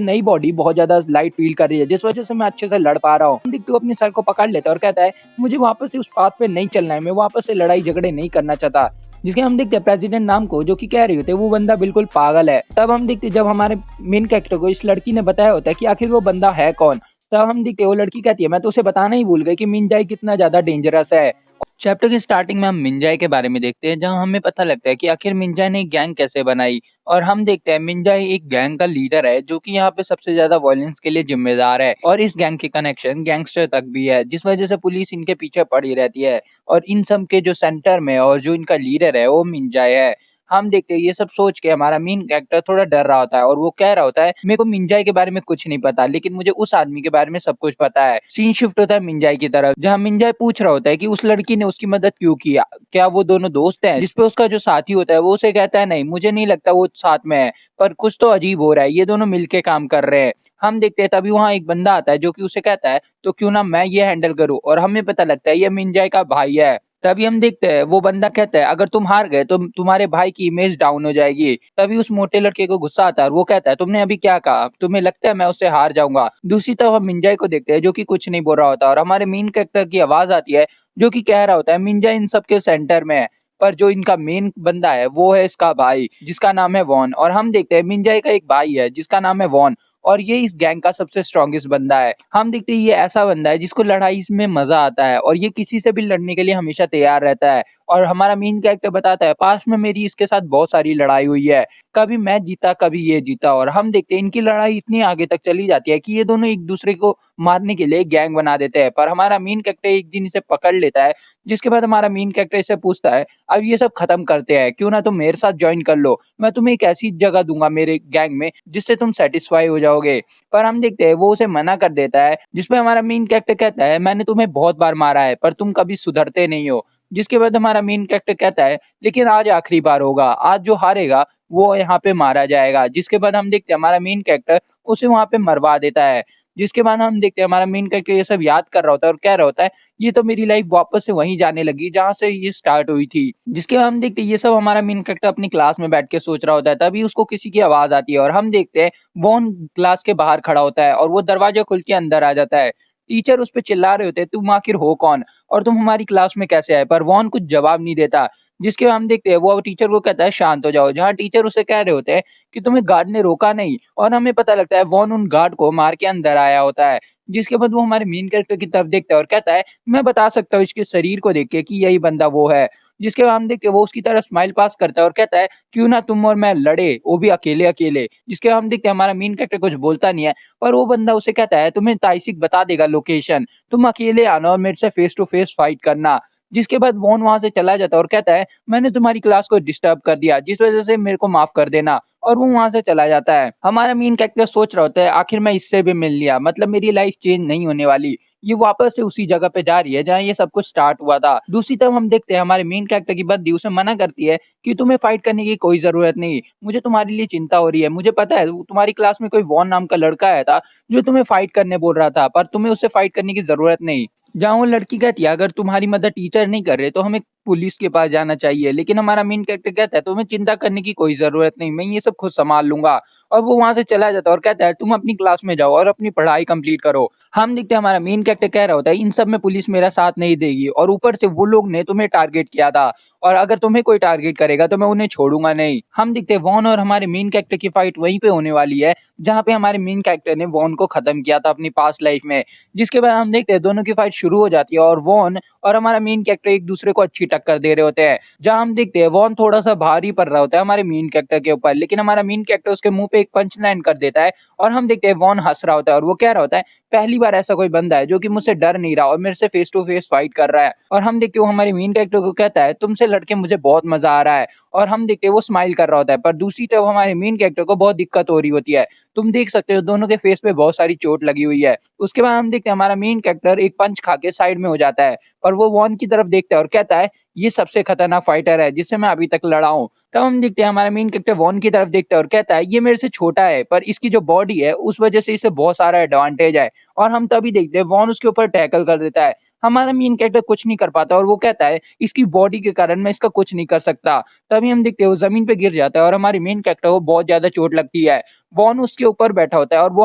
नई बॉडी बहुत ज्यादा लाइट फील कर रही है जिस वजह से मैं अच्छे से लड़ पा रहा हूँ। देखते अपने सर को पकड़ लेता है और कहता है मुझे वापस से उस पाथ पे नहीं चलना है, मैं वापस से लड़ाई झगड़े नहीं करना चाहता। जिसके हम देखते हैं प्रेसिडेंट नाम को जो कि कह रहे होते हैं वो बंदा बिल्कुल पागल है। तब हम देखते जब हमारे मेन कैरेक्टर को इस लड़की ने बताया होता है कि आखिर वो बंदा है कौन। तब हम देखते वो लड़की कहती है मैं तो उसे बताना ही भूल गई कि मिंजाई कितना ज्यादा डेंजरस है। चैप्टर की स्टार्टिंग में हम मिंजाई के बारे में देखते हैं जहां हमें पता लगता है कि आखिर मिंजाई ने एक गैंग कैसे बनाई और हम देखते हैं मिंजाई एक गैंग का लीडर है जो कि यहाँ पे सबसे ज्यादा वायलेंस के लिए जिम्मेदार है और इस गैंग के कनेक्शन गैंगस्टर तक भी है जिस वजह से पुलिस इनके पीछे पड़ी रहती है और इन सब के जो सेंटर में और जो इनका लीडर है वो मिंजाई है। हम देखते हैं ये सब सोच के हमारा मेन कैरेक्टर थोड़ा डर रहा होता है और वो कह रहा होता है मेरे को मिंजाई के बारे में कुछ नहीं पता लेकिन मुझे उस आदमी के बारे में सब कुछ पता है। सीन शिफ्ट होता है मिंजाई की तरफ जहाँ मिंजाई पूछ रहा होता है कि उस लड़की ने उसकी मदद क्यों किया, क्या वो दोनों दोस्त हैं। जिसपे उसका जो साथी होता है वो उसे कहता है नहीं मुझे नहीं लगता वो साथ में है पर कुछ तो अजीब हो रहा है, ये दोनों मिलके काम कर रहे हैं। हम देखते हैं तभी वहाँ एक बंदा आता है जो कि उसे कहता है तो क्यों ना मैं ये हैंडल करूँ और हमें पता लगता है ये मिंजाई का भाई है। तभी हम देखते हैं वो बंदा कहता है अगर तुम हार गए तो तुम्हारे भाई की इमेज डाउन हो जाएगी। तभी उस मोटे लड़के को गुस्सा आता है और वो कहता है तुमने अभी क्या कहा, तुम्हें लगता है मैं उससे हार जाऊंगा। दूसरी तरफ हम मिंजाई को देखते हैं जो कि कुछ नहीं बोल रहा होता और हमारे मेन कैरेक्टर की आवाज आती है जो कि कह रहा होता है मिंजाई इन सब के सेंटर में है पर जो इनका मेन बंदा है वो है इसका भाई जिसका नाम है वॉन। और हम देखते हैं मिंजाई का एक भाई है जिसका नाम है वॉन और ये इस गैंग का सबसे स्ट्रॉन्गेस्ट बंदा है। हम देखते हैं ये ऐसा बंदा है जिसको लड़ाई में मजा आता है और ये किसी से भी लड़ने के लिए हमेशा तैयार रहता है। और हमारा मेन कैरेक्टर बताता है पास्ट में मेरी इसके साथ बहुत सारी लड़ाई हुई है, कभी मैं जीता कभी ये जीता। और हम देखते हैं इनकी लड़ाई इतनी आगे तक चली जाती है कि ये दोनों एक दूसरे को मारने के लिए गैंग बना देते हैं पर हमारा मेन कैरेक्टर एक दिन इसे पकड़ लेता है। जिसके बाद हमारा मेन कैरेक्टर इसे पूछता है अब ये सब खत्म करते हैं, क्यों ना तुम मेरे साथ ज्वाइन कर लो, मैं तुम्हें एक ऐसी जगह दूंगा मेरे गैंग में जिससे तुम सेटिस्फाई हो जाओगे। पर हम देखते हैं वो उसे मना कर देता है जिसपे हमारा मेन कैरेक्टर कहता है मैंने तुम्हें बहुत बार मारा है पर तुम कभी सुधरते नहीं हो। जिसके बाद हमारा मेन कैरेक्टर कहता है लेकिन आज आखिरी बार होगा, आज जो हारेगा वो यहाँ पे मारा जाएगा। जिसके बाद हम देखते हैं हमारा मेन कैरेक्टर उसे वहां पे मरवा देता है। जिसके बाद हम देखते हैं हमारा मेन कैरेक्टर ये सब याद कर रहा होता है और कह रहा होता है ये तो मेरी लाइफ वापस से वहीं जाने लगी जहाँ से ये स्टार्ट हुई थी। जिसके बाद हम देखते हैं ये सब हमारा मेन कैरेक्टर अपनी क्लास में बैठ के सोच रहा होता है तभी उसको किसी की आवाज आती है और हम देखते हैं वॉन क्लास के बाहर खड़ा होता है और वो दरवाजा खुल के अंदर आ जाता है। टीचर उस पे चिल्ला रहे होते हैं तुम आखिर हो कौन और तुम हमारी क्लास में कैसे आए, पर वॉन कुछ जवाब नहीं देता। जिसके हम देखते हैं वो टीचर को कहता है शांत हो जाओ, जहाँ टीचर उसे कह रहे होते हैं कि तुम्हें गार्ड ने रोका नहीं और हमें पता लगता है वॉन उन गार्ड को मार के अंदर आया होता है। जिसके बाद वो हमारे मेन कैरेक्टर की तरफ देखता है और कहता है मैं बता सकता हूँ इसके शरीर को देख के कि यही बंदा वो है। जिसके बाद हम देखते हैं वो उसकी तरफ स्माइल पास करता है और कहता है क्यों ना तुम और मैं लड़े, वो भी अकेले अकेले। जिसके बाद हम देखते हैं हमारा मेन कैरेक्टर कुछ बोलता नहीं है पर वो बंदा उसे कहता है तुम्हें ताइसिक बता देगा लोकेशन, तुम अकेले आना और मेरे से फेस टू फेस फाइट करना। जिसके बाद वॉन वहां से चला जाता है और कहता है मैंने तुम्हारी क्लास को डिस्टर्ब कर दिया जिस वजह से मेरे को माफ कर देना, और वो वहां से चला जाता है। हमारा मेन कैरेक्टर सोच रहा होता है आखिर मैं इससे भी मिल लिया, मतलब मेरी लाइफ चेंज नहीं होने वाली, ये वापस से उसी जगह पे जा रही है जहाँ ये सब कुछ स्टार्ट हुआ था। दूसरी तरफ हम देखते हैं हमारे मेन कैरेक्टर की बद्दी उसे मना करती है कि तुम्हें फाइट करने की कोई जरूरत नहीं, मुझे तुम्हारे लिए चिंता हो रही है, मुझे पता है तुम्हारी क्लास में कोई वॉन नाम का लड़का आया था जो तुम्हें फाइट करने बोल रहा था पर तुम्हें उससे फाइट करने की जरूरत नहीं। जहाँ वो लड़की कहती है अगर तुम्हारी मदद टीचर नहीं कर रहे तो हमें पुलिस के पास जाना चाहिए, लेकिन हमारा मेन कैरेक्टर कहता है तुम्हें चिंता करने की कोई जरूरत नहीं, मैं ये सब खुद संभाल लूंगा। और वो वहां से चला जाता है और कहता है तुम अपनी क्लास में जाओ और अपनी पढ़ाई कंप्लीट करो। हम देखते हैं हमारा मेन कैरेक्टर कह रहा होता है इन सब में पुलिस मेरा साथ नहीं देगी और ऊपर से वो लोग ने तुम्हें टारगेट किया था और अगर तुम्हें कोई टारगेट करेगा तो मैं उन्हें छोड़ूंगा नहीं। हम देखते हैं वॉन और हमारे मेन कैरेक्टर की फाइट वहीं पे होने वाली है जहाँ पे हमारे मेन कैरेक्टर ने वॉन को खत्म किया था अपनी पास्ट लाइफ में। जिसके बाद हम देखते हैं दोनों की फाइट शुरू हो जाती है और वॉन और हमारा मेन कैरेक्टर एक दूसरे को अच्छी टक्कर दे रहे होते हैं। जहाँ हम देखते हैं वॉन थोड़ा-सा भारी पड़ रहा होता है हमारे मेन कैरेक्टर के ऊपर, लेकिन हमारा मेन कैरेक्टर उसके मुँह पे एक पंच लैंड कर देता है और हम देखते हैं वॉन हँस रहा होता है और वो कह रहा होता है, पहली बार ऐसा कोई बंदा है जो कि मुझसे डर नहीं रहा और मेरे से फेस टू फेस फाइट कर रहा है। और हम देखते हैं वो हमारे मेन कैरेक्टर को कहता है, तुमसे लड़ के मुझे बहुत मज़ा आ रहा है। और हम देखते हैं वो स्माइल कर रहा होता है, पर दूसरी तरफ हमारे मेन कैरेक्टर को बहुत दिक्कत हो रही होती है। तुम देख सकते हो दोनों के फेस पे बहुत सारी चोट लगी हुई है। उसके बाद हम देखते हैं हमारा मेन कैरेक्टर एक पंच खा के साइड में हो जाता है और वो वॉन की तरफ देखता है और कहता है, ये सबसे खतरनाक फाइटर है जिससे मैं अभी तक लड़ा हूँ। तब हम देखते हैं हमारा मेन कैरेक्टर वॉन की तरफ देखता है और कहता है, ये मेरे से छोटा है पर इसकी जो बॉडी है उस वजह से इसे बहुत सारा एडवांटेज है। और हम तभी देखते हैं वॉन उसके ऊपर टैकल कर देता है। हमारा मेन कैरेक्टर कुछ नहीं कर पाता और वो कहता है, इसकी बॉडी के कारण मैं इसका कुछ नहीं कर सकता। तभी हम देखते हैं वो ज़मीन पे गिर जाता है और हमारी मेन कैरेक्टर को बहुत ज़्यादा चोट लगती है। वॉन उसके ऊपर बैठा होता है और वो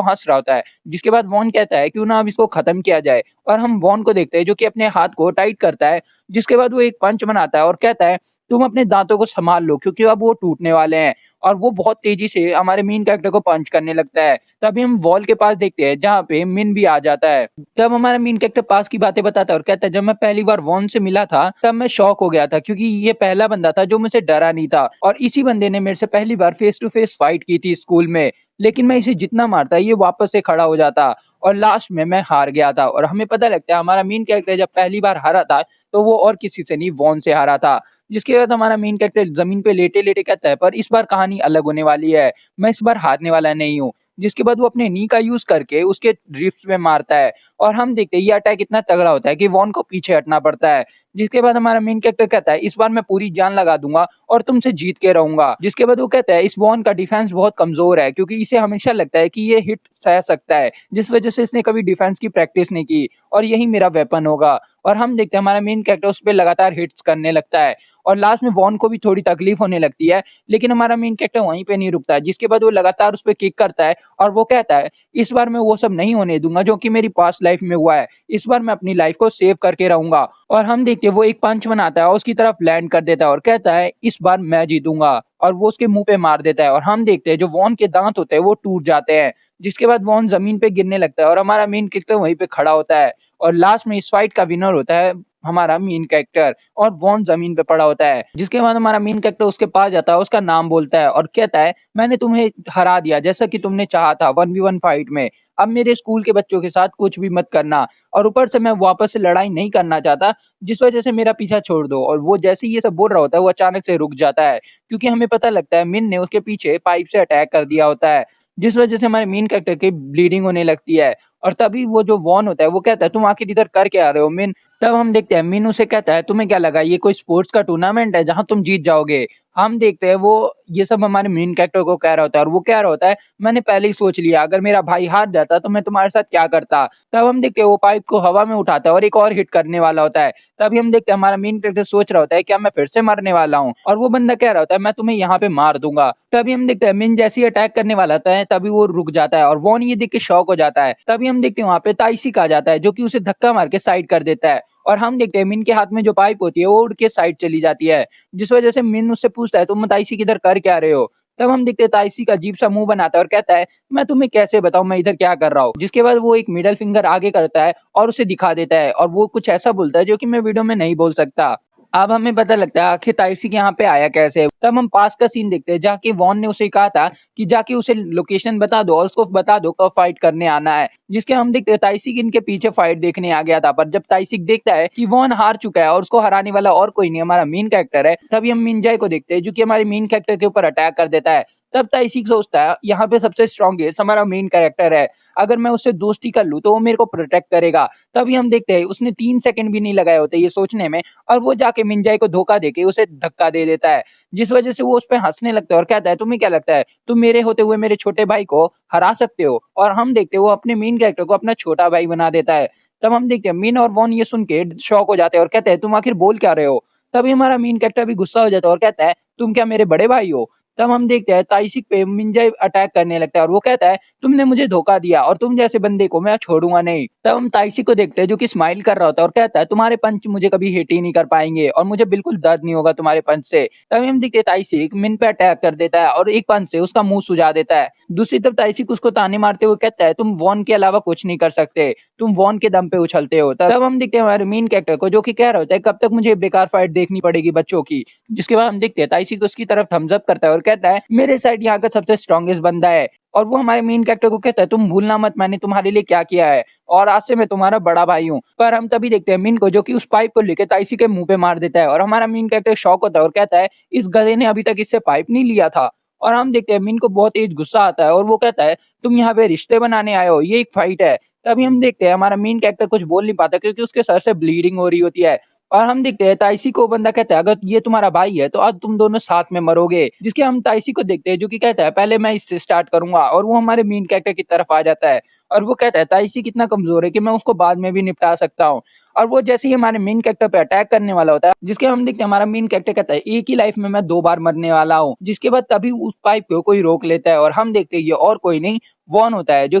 हँस रहा होता है। जिसके बाद वॉन कहता है, क्यों ना अब इसको खत्म किया जाए। और हम वॉन को देखते हैं जो कि अपने हाथ को टाइट करता है। जिसके बाद वो एक पंच बनाता है और कहता है, तुम अपने दाँतों को सँभाल लो क्योंकि अब वो टूटने वाले हैं। और वो बहुत तेज़ी से हमारे मेन कैरेक्टर को पंच करने लगता है। तभी हम वॉल के पास देखते हैं जहाँ पे मिन भी आ जाता है। तब हमारा मेन कैरेक्टर पास की बातें बताता है और कहता है, जब मैं पहली बार वॉन से मिला था तब मैं शॉक हो गया था क्योंकि ये पहला बंदा था जो मुझसे डरा नहीं था और इसी बंदे ने मेरे से पहली बार फेस टू फेस फाइट की थी स्कूल में। लेकिन मैं इसे जितना मारता ये वापस से खड़ा हो जाता और लास्ट में मैं हार गया था। और हमें पता लगता है हमारा मेन कैरेक्टर जब पहली बार हारा था तो वो और किसी से नहीं, वॉन से हारा था। जिसके बाद हमारा मेन कैरेक्टर ज़मीन पे लेटे-लेटे कहता है, पर इस बार कहानी अलग होने वाली है। मैं इस बार हारने वाला नहीं हूँ। जिसके बाद वो अपने नी का यूज़ करके उसके रिब्स में मारता है और हम देखते हैं ये अटैक इतना तगड़ा होता है कि वॉन को पीछे हटना पड़ता है। जिसके बाद हमारा मेन कैरेक्टर कहता है, इस बार मैं पूरी जान लगा दूँगा और तुमसे जीत के रहूँगा। जिसके बाद वो कहता है, इस वॉन का डिफेंस बहुत कमज़ोर है क्योंकि इसे हमेशा लगता है कि ये हिट सह सकता है, जिस वज़ह से इसने कभी डिफेंस की प्रैक्टिस नहीं की और यही मेरा वेपन होगा। और हम देखते हैं हमारा मेन कैरेक्टर उस पे लगातार हिट्स करने लगता है और लास्ट में वॉन को भी थोड़ी तकलीफ होने लगती है, लेकिन हमारा मेन कैरेक्टर वहीं पे नहीं रुकता है। जिसके बाद वो लगातार उस पे किक करता है और वो कहता है, इस बार मैं वो सब नहीं होने दूँगा जो कि मेरी पास्ट लाइफ़ में हुआ है। इस बार मैं अपनी लाइफ़ को सेव करके रहूँगा। और हम देखते हैं वो एक पंच बनाता है और उसकी तरफ लैंड कर देता है और कहता है, इस बार मैं जीतूँगा। और वो उसके मुँह पे मार देता है और हम देखते हैं जो वॉन के दाँत होते हैं वो टूट जाते हैं। जिसके बाद वॉन ज़मीन पे गिरने लगता है और हमारा मेन कैरेक्टर वहीं पे खड़ा होता है और लास्ट में इस फाइट का विनर होता है हमारा मेन कैरेक्टर और वॉन ज़मीन पे पड़ा होता है। जिसके बाद हमारा मेन कैरेक्टर उसके पास जाता है, उसका नाम बोलता है और कहता है, मैंने तुम्हें हरा दिया जैसा कि तुमने चाहा था 1v1 फाइट में। अब मेरे स्कूल के बच्चों के साथ कुछ भी मत करना और ऊपर से मैं वापस से लड़ाई नहीं करना चाहता, जिस वजह से मेरा पीछा छोड़ दो। और वो जैसे ही ये सब बोल रहा होता है, वो अचानक से रुक जाता है क्योंकि हमें पता लगता है मिन ने उसके पीछे पाइप से अटैक कर दिया होता है, जिस वजह से हमारे मेन कैरेक्टर की ब्लीडिंग होने लगती है। और तभी वो जो वॉन होता है वो कहता है, तुम आखिर इधर कर क्या रहे हो मिन? तब हम देखते हैं मीनू से कहता है, तुम्हें क्या लगा ये कोई स्पोर्ट्स का टूर्नामेंट है जहाँ तुम जीत जाओगे? हम देखते हैं वो ये सब हमारे मेन कैरेक्टर को कह रहा होता है और वो कह रहा होता है, मैंने पहले ही सोच लिया अगर मेरा भाई हार जाता तो मैं तुम्हारे साथ क्या करता। तब हम देखते हैं वो पाइप को हवा में उठाता है और एक और हिट करने वाला होता है। तभी हम देखते हैं हमारा मेन कैरेक्टर सोच रहा होता है, क्या मैं फिर से मरने वाला हूँ? और वो बंदा कह रहा होता है, मैं तुम्हें यहाँ पे मार दूंगा। तभी हम देखते हैं मिन जैसे ही अटैक करने वाला होता है तभी वो रुक जाता है और वॉन ये देख के शॉक हो जाता है। तभी हम देखते हैं वहाँ पे ताइसिक आ जाता है जो कि उसे धक्का मार के साइड कर देता है। और हम देखते हैं मिन के हाथ में जो पाइप होती है वो उड़ के साइड चली जाती है, जिस वजह से मिन उससे पूछता है, तुम ताइसी किधर कर क्या रहे हो? तब हम देखते हैं ताइसी का अजीब सा मुंह बनाता है और कहता है, मैं तुम्हें कैसे बताऊं मैं इधर क्या कर रहा हूँ। जिसके बाद वो एक मिडल फिंगर आगे करता है और उसे दिखा देता है और वो कुछ ऐसा बोलता है जो कि मैं वीडियो में नहीं बोल सकता। अब हमें पता लगता है आखिर ताइसी के यहाँ पे आया कैसे। तब हम पास का सीन देखते हैं जहाँ की वॉन ने उसे कहा था कि जाके उसे लोकेशन बता दो और उसको बता दो कब फाइट करने आना है। जिसके हम देखते हैं ताइसिक इनके पीछे फाइट देखने आ गया था, पर जब ताइसिक देखता है कि वॉन हार चुका है और उसको हराने वाला और कोई नहीं हमारा मेन कैरेक्टर है, तभी हम मिनजाई को देखते हैं जो कि हमारे मेन कैरेक्टर के ऊपर अटैक कर देता है। तब ताइसिक सोचता है यहाँ पे सबसे स्ट्रॉन्गेस्ट हमारा मेन कैरेक्टर है, अगर मैं उससे दोस्ती कर लूँ तो वो मेरे को प्रोटेक्ट करेगा। तभी हम देखते हैं उसने 3 सेकंड भी नहीं लगाए होते ये सोचने में और वो जाके मिनजाई को धोखा देके उसे धक्का दे देता है। जिस वजह से वो उस पे हँसने लगता है और कहता है, तुम्हें क्या लगता है तुम मेरे होते हुए मेरे छोटे भाई को हरा सकते हो? और हम देखते हैं वो अपने मेन कैरेक्टर को अपना छोटा भाई बना देता है। तब हम देखते हैं मिन और वॉन ये सुन के शॉक हो जाते हैं और कहते हैं, तुम आखिर बोल क्या रहे हो? तभी हमारा मेन कैरेक्टर भी गुस्सा हो जाता है और कहता है, तुम क्या मेरे बड़े भाई हो? तब हम देखते हैं ताइशिक पे मिंजाई अटैक करने लगता है और वो कहता है तुमने मुझे धोखा दिया और तुम जैसे बंदे को मैं छोड़ूंगा नहीं। तब हम ताइशिक को देखते हैं जो कि स्माइल कर रहा होता है और कहता है तुम्हारे पंच मुझे कभी हिट ही नहीं कर पाएंगे और मुझे बिल्कुल दर्द नहीं होगा तुम्हारे पंच से। तभी हम देखते हैं ताइशिक मिन पे अटैक कर देता है और एक पंच से उसका मुंह सुझा देता है। दूसरी तरफ ताइशिक उसको ताने मारते हुए कहता है तुम वॉन के अलावा कुछ नहीं कर सकते, तुम वॉन के दम पे उछलते हो। तब हम देखते हैं हमारे मेन कैरेक्टर को जो कि कह रहा होता है कब तक मुझे बेकार फाइट देखनी पड़ेगी बच्चों की। जिसके बाद हम देखते हैं ताइशी को उसकी तरफ थम्स अप करता है और कहता है मेरे साइड यहाँ का सबसे स्ट्रॉन्गेस्ट बंदा है। और वो हमारे मेन कैरेक्टर को कहता है तुम भूलना मत मैंने तुम्हारे लिए क्या किया है और आज से मैं तुम्हारा बड़ा भाई हूँ। पर हम तभी देखते हैं मिन को जो कि उस पाइप को लेकर ताइशी के मुंह पे मार देता है और हमारा मेन कैरेक्टर शॉक होता है और कहता है इस गधे ने अभी तक इससे पाइप नहीं लिया था। और हम देखते हैं मिन को बहुत तेज गुस्सा आता है और वो कहता है तुम यहाँ पे रिश्ते बनाने आए हो, ये एक फाइट है। तभी हम देखते हैं हमारा मेन कैरेक्टर कुछ बोल नहीं पाता क्योंकि उसके सर से ब्लीडिंग हो रही होती है। और हम देखते हैं ताइसी को बंदा कहता है अगर ये तुम्हारा भाई है तो आज तुम दोनों साथ में मरोगे। जिसके हम ताइसी को देखते हैं जो कि कहता है पहले मैं इससे स्टार्ट करूंगा और वो हमारे मेन कैरेक्टर की तरफ आ जाता है। और वो कहता है ताइसी कितना कमजोर है कि मैं उसको बाद में भी निपटा सकता हूँ। और वो जैसे ही हमारे मेन कैरेक्टर पे अटैक करने वाला होता है जिसके हम देखते हैं हमारा मेन कैरेक्टर कहता है एक ही लाइफ में मैं 2 बार मरने वाला हूँ। जिसके बाद तभी उस पाइप को कोई रोक लेता है और हम देखते हैं ये और कोई नहीं वॉन होता है जो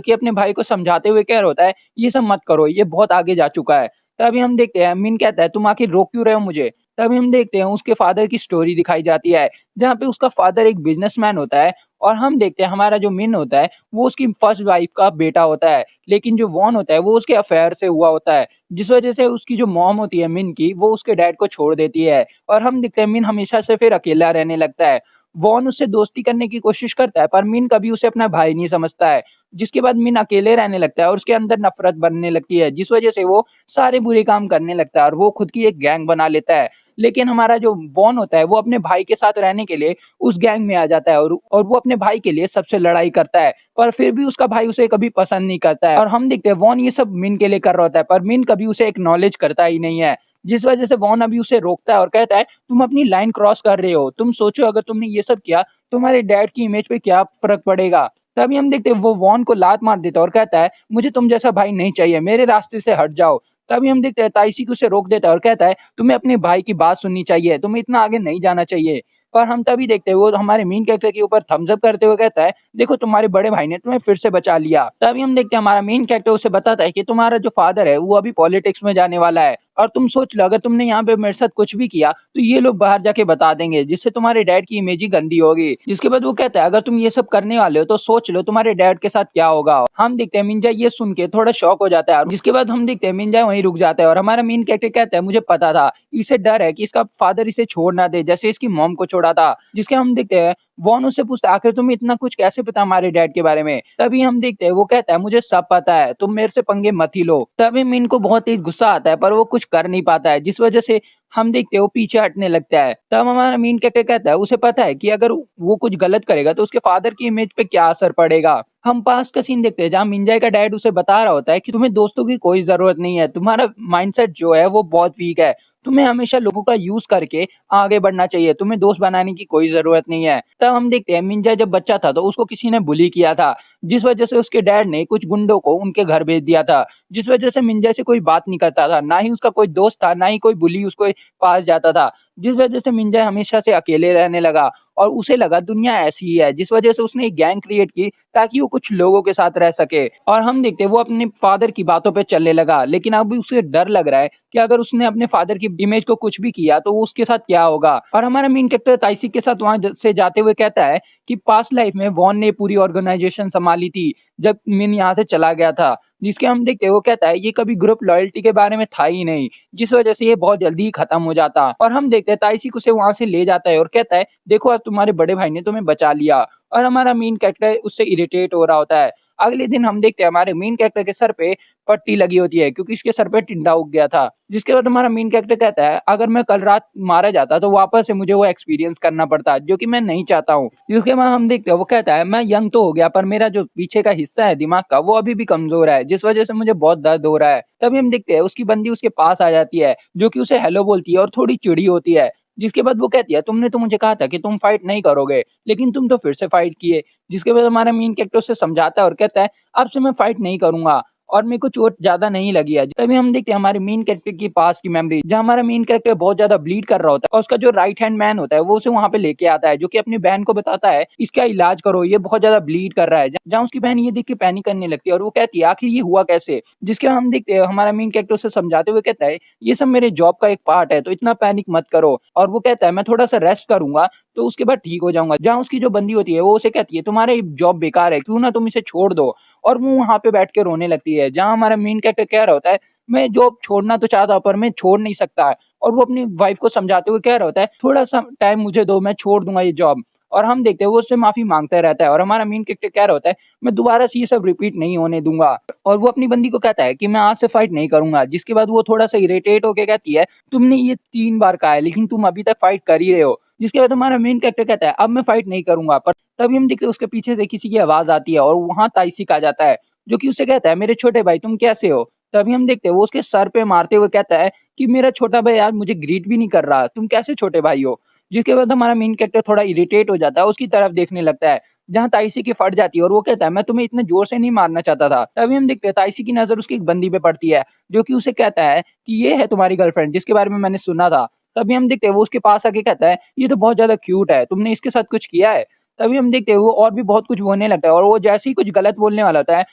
कि अपने भाई को समझाते हुए कह रहा होता है ये सब मत करो, ये बहुत आगे जा चुका है। तभी हम देखते हैं मिन कहता है तुम आखिर रोक क्यों रहे हो मुझे। तभी हम देखते हैं उसके फादर की स्टोरी दिखाई जाती है जहाँ पे उसका फादर एक बिजनेसमैन होता है। और हम देखते हैं हमारा जो मिन होता है वो उसकी फर्स्ट वाइफ का बेटा होता है, लेकिन जो वॉन होता है वो उसके अफेयर से हुआ होता है। जिस वजह से उसकी जो मॉम होती है मिन की वो उसके डैड को छोड़ देती है और हम देखते हैं मिन हमेशा से फिर अकेला रहने लगता है। वॉन उससे दोस्ती करने की कोशिश करता है पर मिन कभी उसे अपना भाई नहीं समझता है। जिसके बाद मिन अकेले रहने लगता है और उसके अंदर नफरत बनने लगती है जिस वजह से वो सारे बुरे काम करने लगता है और वो खुद की एक गैंग बना लेता है। लेकिन हमारा जो वॉन होता है वो अपने भाई के साथ रहने के लिए उस गैंग में आ जाता है और वो अपने भाई के लिए सबसे लड़ाई करता है। पर फिर भी उसका भाई उसे कभी पसंद नहीं करता है और हम देखते हैं वॉन ये सब मिन के लिए कर रहा होता है पर मिन कभी उसे एक्नॉलेज करता ही नहीं है। जिस वजह से वॉन अभी उसे रोकता है और कहता है तुम अपनी लाइन क्रॉस कर रहे हो, तुम सोचो अगर तुमने ये सब किया तुम्हारे डैड की इमेज पे क्या फर्क पड़ेगा। तभी हम देखते हैं वो वॉन को लात मार देता है और कहता है मुझे तुम जैसा भाई नहीं चाहिए, मेरे रास्ते से हट जाओ। तभी हम देखते हैं ताइसी को उसे रोक देता है और कहता है तुम्हें अपने भाई की बात सुननी चाहिए, तुम्हें इतना आगे नहीं जाना चाहिए। पर हम तभी देखते हैं वो हमारे मेन कैरेक्टर के ऊपर थम्स अप करते हुए कहता है देखो तुम्हारे बड़े भाई ने तुम्हें फिर से बचा लिया। तभी हम देखते हैं हमारा मेन कैरेक्टर उसे बताता है कि तुम्हारा जो फादर है वो अभी पॉलिटिक्स में जाने वाला है और तुम सोच लो अगर तुमने यहाँ पे मेरे साथ कुछ भी किया तो ये लोग बाहर जाके बता देंगे जिससे तुम्हारे डैड की इमेज ही गंदी होगी। जिसके बाद वो कहता है अगर तुम ये सब करने वाले हो तो सोच लो तुम्हारे डैड के साथ क्या होगा। हम देखते हैं मिंजा ये सुन के थोड़ा शॉक हो जाता है जिसके बाद हम देखते हैं मिंजा वहीं रुक जाता है और हमारा मेन कैरेक्टर कहता है मुझे पता था, इसे डर है कि इसका फादर इसे छोड़ ना दे जैसे इसकी मॉम को छोड़ा था। जिसके हम देखते हैं वॉन उससे पूछता है आखिर तुम्हें इतना कुछ कैसे पता हमारे डैड के बारे में। तभी हम देखते हैं वो कहता है मुझे सब पता है, तुम मेरे से पंगे मत ही लो। तभी मिन को बहुत ही गुस्सा आता है पर वो कुछ कर नहीं पाता है जिस वजह से हम देखते हैं वो पीछे हटने लगता है। तब हमारा मेन कैरेक्टर कहता है उसे पता है कि अगर वो कुछ गलत करेगा तो उसके फादर की इमेज पे क्या असर पड़ेगा। हम पास का सीन देखते हैं जहाँ मिंजाई का डैड उसे बता रहा होता है कि तुम्हें दोस्तों की कोई जरूरत नहीं है, तुम्हारा माइंडसेट जो है वो बहुत वीक है, तुम्हें हमेशा लोगों का यूज करके आगे बढ़ना चाहिए, तुम्हें दोस्त बनाने की कोई जरूरत नहीं है। तब हम देखते हैं मिंजा जब बच्चा था तो उसको किसी ने बुली किया था जिस वजह से उसके डैड ने कुछ गुंडों को उनके घर भेज दिया था। जिस वजह से मिंजा से कोई बात नहीं करता था, ना ही उसका कोई दोस्त था, ना ही कोई बुली उसको पास जाता था। जिस वजह से मिंजा हमेशा से अकेले रहने लगा और उसे लगा दुनिया ऐसी ही है। जिस वजह से उसने एक गैंग क्रिएट की ताकि वो कुछ लोगों के साथ रह सके। और हम देखते हैं वो अपने फादर की बातों पे चलने लगा लेकिन अब उसे डर लग रहा है कि अगर उसने अपने फादर की इमेज को कुछ भी किया तो उसके साथ क्या होगा। और हमारा मेन कैरेक्टर ताइसी के साथ वहां से जाते हुए कहता है कि पास्ट लाइफ में वॉन ने पूरी ऑर्गेनाइजेशन संभाली थी जब मिन यहाँ से चला गया था। जिसके हम देखते हैं वो कहता है ये कभी ग्रुप लॉयल्टी के बारे में था ही नहीं जिस वजह से ये बहुत जल्दी ही खत्म हो जाता। और हम देखते हैं ताइसी को उसे वहां से ले जाता है और कहता है देखो आज तुम्हारे बड़े भाई ने तुम्हें बचा लिया। और हमारा मेन कैरेक्टर उससे इरिटेट हो रहा होता है। अगले दिन हम देखते हैं हमारे मेन कैरेक्टर के सर पे पट्टी लगी होती है क्योंकि इसके सर पे टिंडा उग गया था। जिसके बाद हमारा मेन कैरेक्टर कहता है अगर मैं कल रात मारा जाता तो वापस से मुझे वो एक्सपीरियंस करना पड़ता जो कि मैं नहीं चाहता हूँ। जिसके बाद हम देखते हैं वो कहता है मैं यंग तो हो गया पर मेरा जो पीछे का हिस्सा है दिमाग का वो अभी भी कमजोर है जिस वजह से मुझे बहुत दर्द हो रहा है। तभी हम देखते हैं उसकी बंदी उसके पास आ जाती है जो कि उसे हेलो बोलती है और थोड़ी चिड़ी होती है। जिसके बाद वो कहती है तुमने तो मुझे कहा था कि तुम फाइट नहीं करोगे लेकिन तुम तो फिर से फाइट किए। जिसके बाद हमारा मेन कैरेक्टर उसे समझाता है और कहता है अब से मैं फाइट नहीं करूंगा और मेरे को चोट ज़्यादा नहीं लगी है। तभी हम देखते हैं हमारे मेन कैरेक्टर के पास की मेमोरी, जहाँ हमारा मेन कैरेक्टर बहुत ज़्यादा ब्लीड कर रहा होता है और उसका जो राइट हैंड मैन होता है वो उसे वहाँ पे लेके आता है, जो कि अपनी बहन को बताता है इसका इलाज करो, ये बहुत ज़्यादा ब्लीड कर रहा है। जहाँ उसकी बहन ये देख के पैनिक करने लगती है और वो कहती है आखिर ये हुआ कैसे? जिसके हम देखते हैं हमारा मेन कैरेक्टर उसे समझाते हुए कहता है ये सब मेरे जॉब का एक पार्ट है, तो इतना पैनिक मत करो। और वो कहता है मैं थोड़ा-सा रेस्ट करूँगा तो उसके बाद ठीक हो जाऊँगा। जहाँ उसकी जो बंदी होती है वो उसे कहती है तुम्हारा ये जॉब बेकार है, क्यों ना तुम इसे छोड़ दो। और वो वहाँ पे बैठ के रोने लगती है। जहाँ हमारा मेन कैरेक्टर कह रहा होता है मैं जॉब छोड़ना तो चाहता हूँ पर मैं छोड़ नहीं सकता। और वो अपनी वाइफ को समझाते हुए कह रहा होता है थोड़ा-सा टाइम मुझे दो, मैं छोड़ दूँगा ये जॉब। और हम देखते हैं वो उससे माफ़ी माँगता रहता है और हमारा मेन कैरेक्टर कह रहा होता है मैं दोबारा से ये सब रिपीट नहीं होने दूँगा। और वो अपनी बंदी को कहता है कि मैं आज से फाइट नहीं करूँगा। जिसके बाद वो थोड़ा-सा इरिटेट होके कहती है तुमने ये 3 बार कहा है लेकिन तुम अभी तक फाइट कर ही रहे हो। जिसके बाद हमारा मेन कैरेक्टर कहता है अब मैं फाइट नहीं करूँगा। पर तभी हम देखते हैं उसके पीछे से किसी की आवाज़ आती है और वहाँ ताइसिक आ जाता है, जो कि उससे कहता है मेरे छोटे भाई तुम कैसे हो? तभी हम देखते हैं वो उसके सर पे मारते हुए कहता है कि मेरा छोटा भाई आज मुझे ग्रीट भी नहीं कर रहा, तुम कैसे छोटे भाई हो? जिसके बाद हमारा मेन कैरेक्टर थोड़ा इरिटेट हो जाता है, उसकी तरफ देखने लगता है, जहाँ ताइसी की फट जाती है और वो कहता है मैं तुम्हें इतने ज़ोर से नहीं मारना चाहता था। तभी हम देखते हैं ताइसी की नज़र उसकी एक बंदी पे पड़ती है, जो कि उसे कहता है कि ये है तुम्हारी गर्लफ्रेंड जिसके बारे में मैंने सुना था। तभी हम देखते हैं वो उसके पास आके कहता है ये तो बहुत ज़्यादा क्यूट है, तुमने इसके साथ कुछ किया है? तभी हम देखते हैं वो और भी बहुत कुछ बोलने लगता है और वो जैसे ही कुछ गलत बोलने वाला होता है,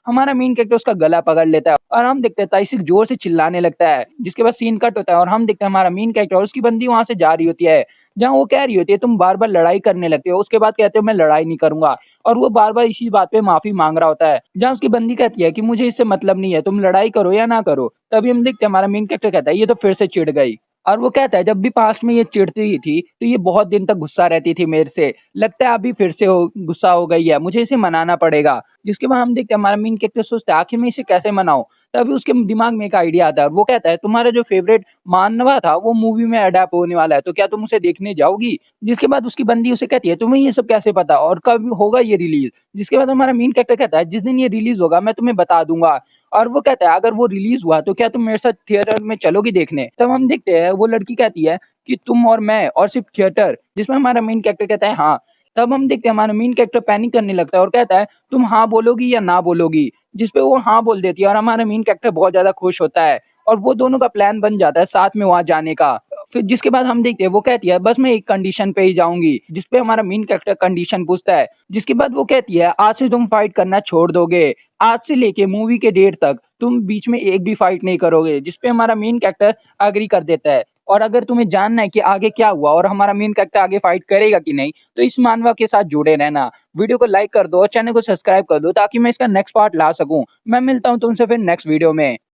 हमारा मेन कैरेक्टर उसका गला पकड़ लेता है और हम देखते हैं ताइसिक ज़ोर से चिल्लाने लगता है, जिसके बाद सीन कट होता है और हम देखते हैं हमारा मेन कैरेक्टर और उसकी बंदी वहाँ से जा रही होती है, जहाँ वो कह रही होती है तुम बार-बार लड़ाई करने लगते हो, उसके बाद कहते हो मैं लड़ाई नहीं करूँगा और वो बार-बार इसी बात पे माफ़ी माँग रहा होता है, जहाँ उसकी बंदी कहती है कि मुझे इससे मतलब नहीं है, तुम लड़ाई करो या ना करो। तभी हम देखते हैं हमारा मेन कैरेक्टर कहता है ये तो फिर से चिढ़ गई। और वो कहता है जब भी पास्ट में ये चिढ़ती थी, तो ये बहुत दिन तक गुस्सा रहती थी मेरे से। लगता है अभी फिर से हो गुस्सा हो गई है, मुझे इसे मनाना पड़ेगा। जिसके बाद हम देखते हैं हमारा मेन कैरेक्टर सोचता है आखिर मैं इसे कैसे मनाऊँ? तभी उसके दिमाग में एक आइडिया आता है और वो कहता है तुम्हारा जो फ़ेवरेट मानवा था वो मूवी में अडैप्ट होने वाला है, तो क्या तुम उसे देखने जाओगी? जिसके बाद उसकी बंदी उसे कहती है तुम्हें ये सब कैसे पता और कब होगा ये रिलीज़? जिसके बाद हमारा मेन कैरेक्टर कहता है जिस दिन ये रिलीज़ होगा मैं तुम्हें बता दूँगा। और वो कहता है अगर वो रिलीज़ हुआ तो क्या तुम मेरे साथ थिएटर में चलोगी देखने? तब हम देखते हैं वो लड़की कहती है कि तुम और मैं और सिर्फ़ थिएटर, जिसमें हमारा मेन कैरेक्टर कहता है हाँ। तब हम देखते हैं हमारा मेन कैरेक्टर पैनिक करने लगता है और कहता है तुम हाँ बोलोगी या ना बोलोगी? जिस पे वो हाँ बोल देती है और हमारा मेन कैरेक्टर बहुत ज़्यादा खुश होता है और वो दोनों का प्लान बन जाता है साथ में वहाँ जाने का। फिर जिसके बाद हम देखते हैं वो कहती है बस मैं एक कंडीशन पे ही जाऊँगी, जिस पे हमारा मेन कैरेक्टर कंडीशन पूछता है। जिसके बाद वो कहती है आज से तुम फाइट करना छोड़ दोगे। आज से लेके मूवी के डेट तक तुम बीच में एक भी फाइट नहीं करोगे, जिस पे हमारा मेन कैरेक्टर एग्री कर देता है। और अगर तुम्हें जानना है कि आगे क्या हुआ और हमारा मेन कैरेक्टर आगे फाइट करेगा कि नहीं, तो इस मानवा के साथ जुड़े रहना। वीडियो को लाइक कर दो और चैनल को सब्सक्राइब कर दो ताकि मैं इसका नेक्स्ट पार्ट ला सकूँ। मैं मिलता हूँ तुमसे फिर नेक्स्ट वीडियो में।